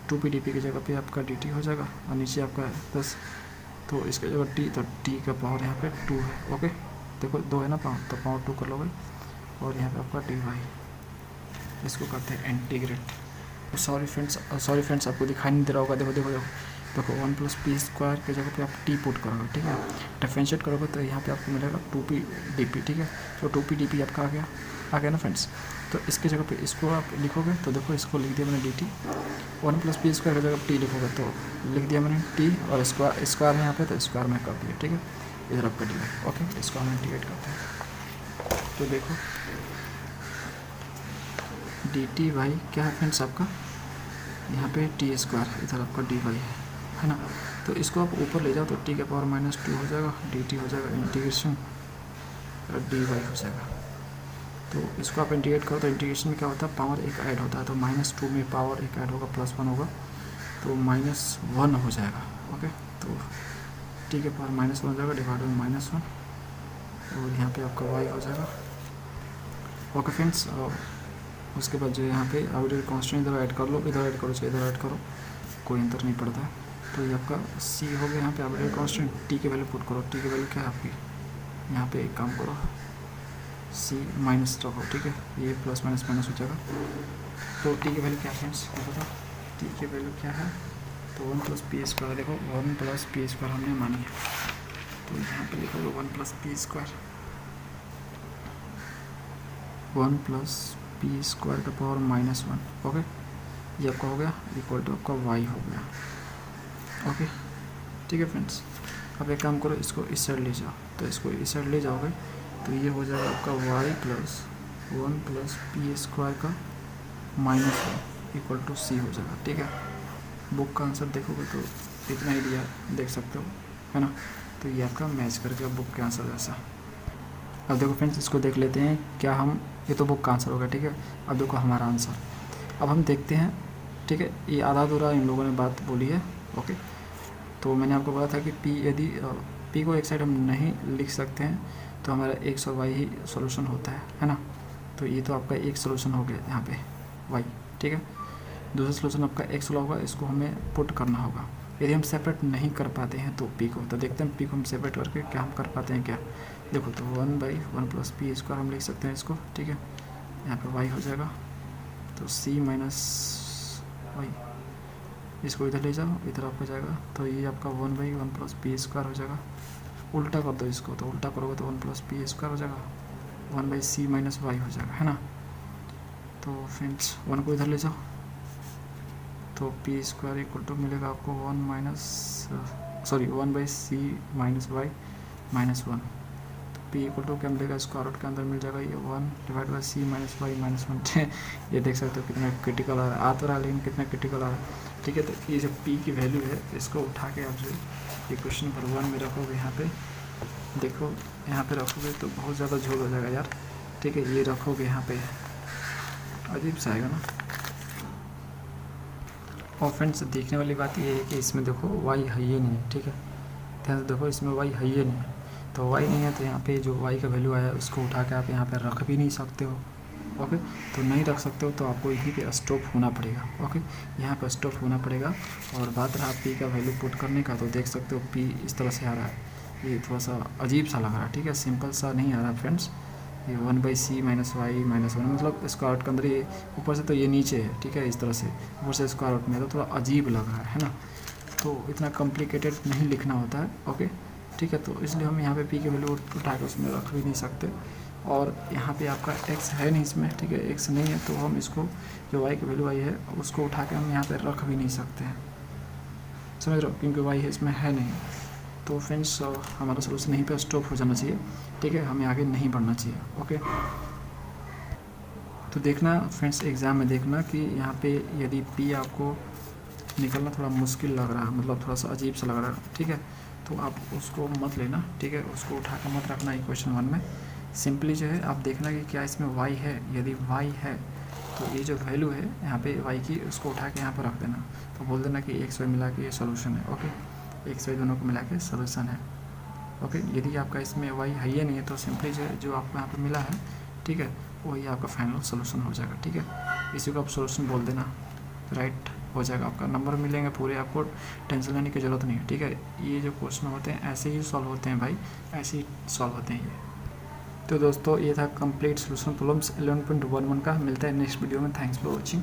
2p dp की जगह पे आपका dt हो जाएगा, और नीचे आपका बस, तो इसका जगह टी, तो टी का पावर यहाँ पे 2 है। ओके, देखो 2 है ना पावर, तो पावर 2 कर लोगे और यहाँ पे आपका डी वाई, इसको करते हैं इंटीग्रेट। सॉरी फ्रेंड्स आपको दिखाई नहीं दे रहा होगा। देखो देखो देखो देखो 1 प्लस पी स्क्वायर के जगह पे आप टी पुट करोगे, ठीक है, डिफरेंशिएट करोगे तो यहाँ पे आपको मिलेगा 2p dt, ठीक है। तो 2p dt आपका आ गया ना फ्रेंड्स। तो इसके जगह पे इसको आप लिखोगे तो देखो इसको लिख दिया मैंने dt, 1 प्लस पी स्क्वायर की जगह टी लिखोगे तो लिख दिया मैंने टी, और स्क्वायर है यहाँ पे तो स्क्वायर में कर दिया, ठीक है। इधर आपका डी है। ओके, इसको हम इंटीग्रेट करते हैं तो देखो डी टी वाई क्या है फ्रेंड्स आपका, यहाँ पे टी स्क्वायर, इधर आपका डी वाई है ना। तो इसको आप ऊपर ले जाओ तो टी के पावर -2 हो जाएगा, डी टी हो जाएगा इंटीग्रेशन डी वाई हो जाएगा। तो इसको आप इंटीग्रेट करो तो इंटीग्रेशन में क्या होता है, पावर एक ऐड होता है, तो -2 में पावर एक ऐड होगा, +1 होगा तो -1 हो जाएगा। ओके, तो टी के पावर -1 हो जाएगा डिवाइड बाई -1, और यहाँ पे आपका वाई हो जाएगा। ओके फ्रेंड्स, उसके बाद जो यहाँ पे आर्बिट्रेरी कांस्टेंट इधर ऐड कर लो, इधर ऐड करो, इधर ऐड करो, कोई अंतर नहीं पड़ता है। तो ये आपका सी हो गया। यहाँ पे आर्बिट्रेरी कांस्टेंट टी के वैल्यू पुट करो, टी के वैल्यू क्या है आपकी, यहाँ पे एक काम करो सी माइनस रखो, ठीक है, ये प्लस माइनस माइनस हो जाएगा। तो टी की वैल्यू क्या है फ्रेंड्स, बताओ टी की वैल्यू क्या है, तो 1 प्लस पी स्क्वायर, देखो 1 प्लस पी स्क्वायर हमने मानी है, तो यहाँ पे लिखोगे 1 plus P square, 1 plus P square का पावर -1। ओके, ये आपका हो गया इक्वल टू आपका वाई हो गया। ओके, ठीक है फ्रेंड्स। अब एक काम करो, इसको इस साइड ले जाओ, तो इसको इस साइड ले जाओगे तो ये हो जाएगा आपका y plus 1 plus P square का -1 इक्वल टू सी हो जाएगा, ठीक है। बुक का आंसर देखोगे तो इतना ही दिया, देख सकते हो, है ना। तो ये आपका मैच करके बुक के आंसर जैसा। अब देखो फ्रेंड्स, इसको देख लेते हैं क्या हम, ये तो बुक का आंसर होगा, ठीक है। अब देखो हमारा आंसर, अब हम देखते हैं, ठीक है। ये आधा अधूरा इन लोगों ने बात बोली है। ओके, तो मैंने आपको बोला था कि पी, यदि पी को एक साइड हम नहीं लिख सकते हैं तो हमारा x और y ही सॉल्यूशन होता है ना। तो ये तो आपका एक सॉल्यूशन हो गया यहाँ पे y, ठीक है। दूसरा सॉल्यूशन आपका x होगा, इसको हमें पुट करना होगा। यदि हम सेपरेट नहीं कर पाते हैं तो p को, तो देखते हैं p को हम सेपरेट करके क्या हम कर पाते हैं क्या। देखो तो 1/1 प्लस पी स्क्वायर हम लिख सकते हैं इसको, ठीक है। यहाँ पे y हो जाएगा तो c माइनस y, इसको इधर ले जाओ, इधर आपको जाएगा तो ये आपका 1/1 प्लस पी स्क्वायर हो जाएगा। उल्टा कर दो इसको, तो उल्टा करोगे तो 1 प्लस पी स्क्वायर हो जाएगा, 1/c माइनस वाई हो जाएगा, है ना। तो फ्रेंड्स 1 को इधर ले जाओ तो पी स्क्वायर इक्वल टू मिलेगा आपको 1/c माइनस वाई -1। तो पी इक्वल टू क्या मिलेगा, स्क्वायर रूट के अंदर मिल जाएगा ये 1 divide by c minus y -1। ये देख सकते हो कितना क्रिटिकल आ तो रहा है, लेकिन कितना क्रिटिकल आ रहा है, ठीक है। तो ये जो पी की वैल्यू है इसको उठा के आप जो इक्वेशन नंबर 1 में रखोगे, यहाँ पे देखो, यहाँ पे रखोगे तो बहुत ज़्यादा झोल हो जाएगा यार, ठीक है। ये रखोगे यहाँ पे, अजीब सा आएगा ना। और फ्रेंड्स देखने वाली बात ये है कि इसमें देखो y है ही नहीं है, ठीक है। ध्यान से देखो, इसमें y है ही नहीं है, तो y नहीं है तो यहाँ पे जो y का वैल्यू आया उसको उठा के आप यहाँ पे रख भी नहीं सकते हो। ओके, तो नहीं रख सकते हो तो आपको यहीं पे स्टॉप होना पड़ेगा। ओके, यहाँ पे स्टॉप होना पड़ेगा। और बात रहा पी का वैल्यू पुट करने का, तो देख सकते हो पी इस तरह से आ रहा है, ये थोड़ा सा अजीब सा लग रहा है, ठीक है, सिंपल सा नहीं आ रहा फ्रेंड्स। ये 1/c माइनस वाई -1, मतलब स्क्वायर रूट के अंदर ये ऊपर से तो ये नीचे है, ठीक है, इस तरह से ऊपर से स्क्वायर रूट में, तो थोड़ा अजीब लग रहा है ना। तो इतना कॉम्प्लिकेटेड नहीं लिखना होता है। ओके, ठीक है। तो इसलिए हम यहाँ पे पी की वैल्यू उठा के उसमें रख भी नहीं सकते। और यहाँ पे आपका x है नहीं इसमें, ठीक है, x नहीं है तो हम इसको जो y की वैल्यू आई है उसको उठा के हम यहाँ पे रख भी नहीं सकते हैं, समझ रहे हो, क्योंकि y है इसमें है नहीं। तो फ्रेंड्स हमारा सोल्यूशन यहीं पे स्टॉप हो जाना चाहिए, ठीक है, हमें आगे नहीं बढ़ना चाहिए। ओके, तो देखना फ्रेंड्स, एग्ज़ाम में देखना कि यहाँ पे यदि p आपको निकलना थोड़ा मुश्किल लग रहा है, मतलब थोड़ा सा अजीब सा लग रहा है, ठीक है, तो आप उसको मत लेना, ठीक है, उसको उठा कर मत रखना इक्वेशन 1 में। सिंपली जो है आप देखना कि क्या इसमें y है, यदि y है तो ये जो वैल्यू है यहाँ पे y की, उसको उठा के यहाँ पर रख देना, तो बोल देना कि x y मिला के ये सोल्यूशन है। ओके, x y दोनों को मिला के सोल्यूशन है। ओके, यदि आपका इसमें y है ही नहीं है तो सिंपली जो आपको यहाँ पर मिला है, ठीक है, वही आपका फाइनल सोल्यूशन हो जाएगा, ठीक है। इसी को आप सोल्यूशन बोल देना, राइट। हो जाएगा, आपका नंबर मिलेंगे पूरे, आपको टेंशन लेने की ज़रूरत नहीं है। ठीक है, ये जो क्वेश्चन होते हैं ऐसे ही सॉल्व होते हैं भाई, ऐसे ही सॉल्व होते हैं ये। तो दोस्तों ये था कंप्लीट सोल्यूशन प्रॉब्लम्स 11.11 का। मिलता है नेक्स्ट वीडियो में। Thanks for watching.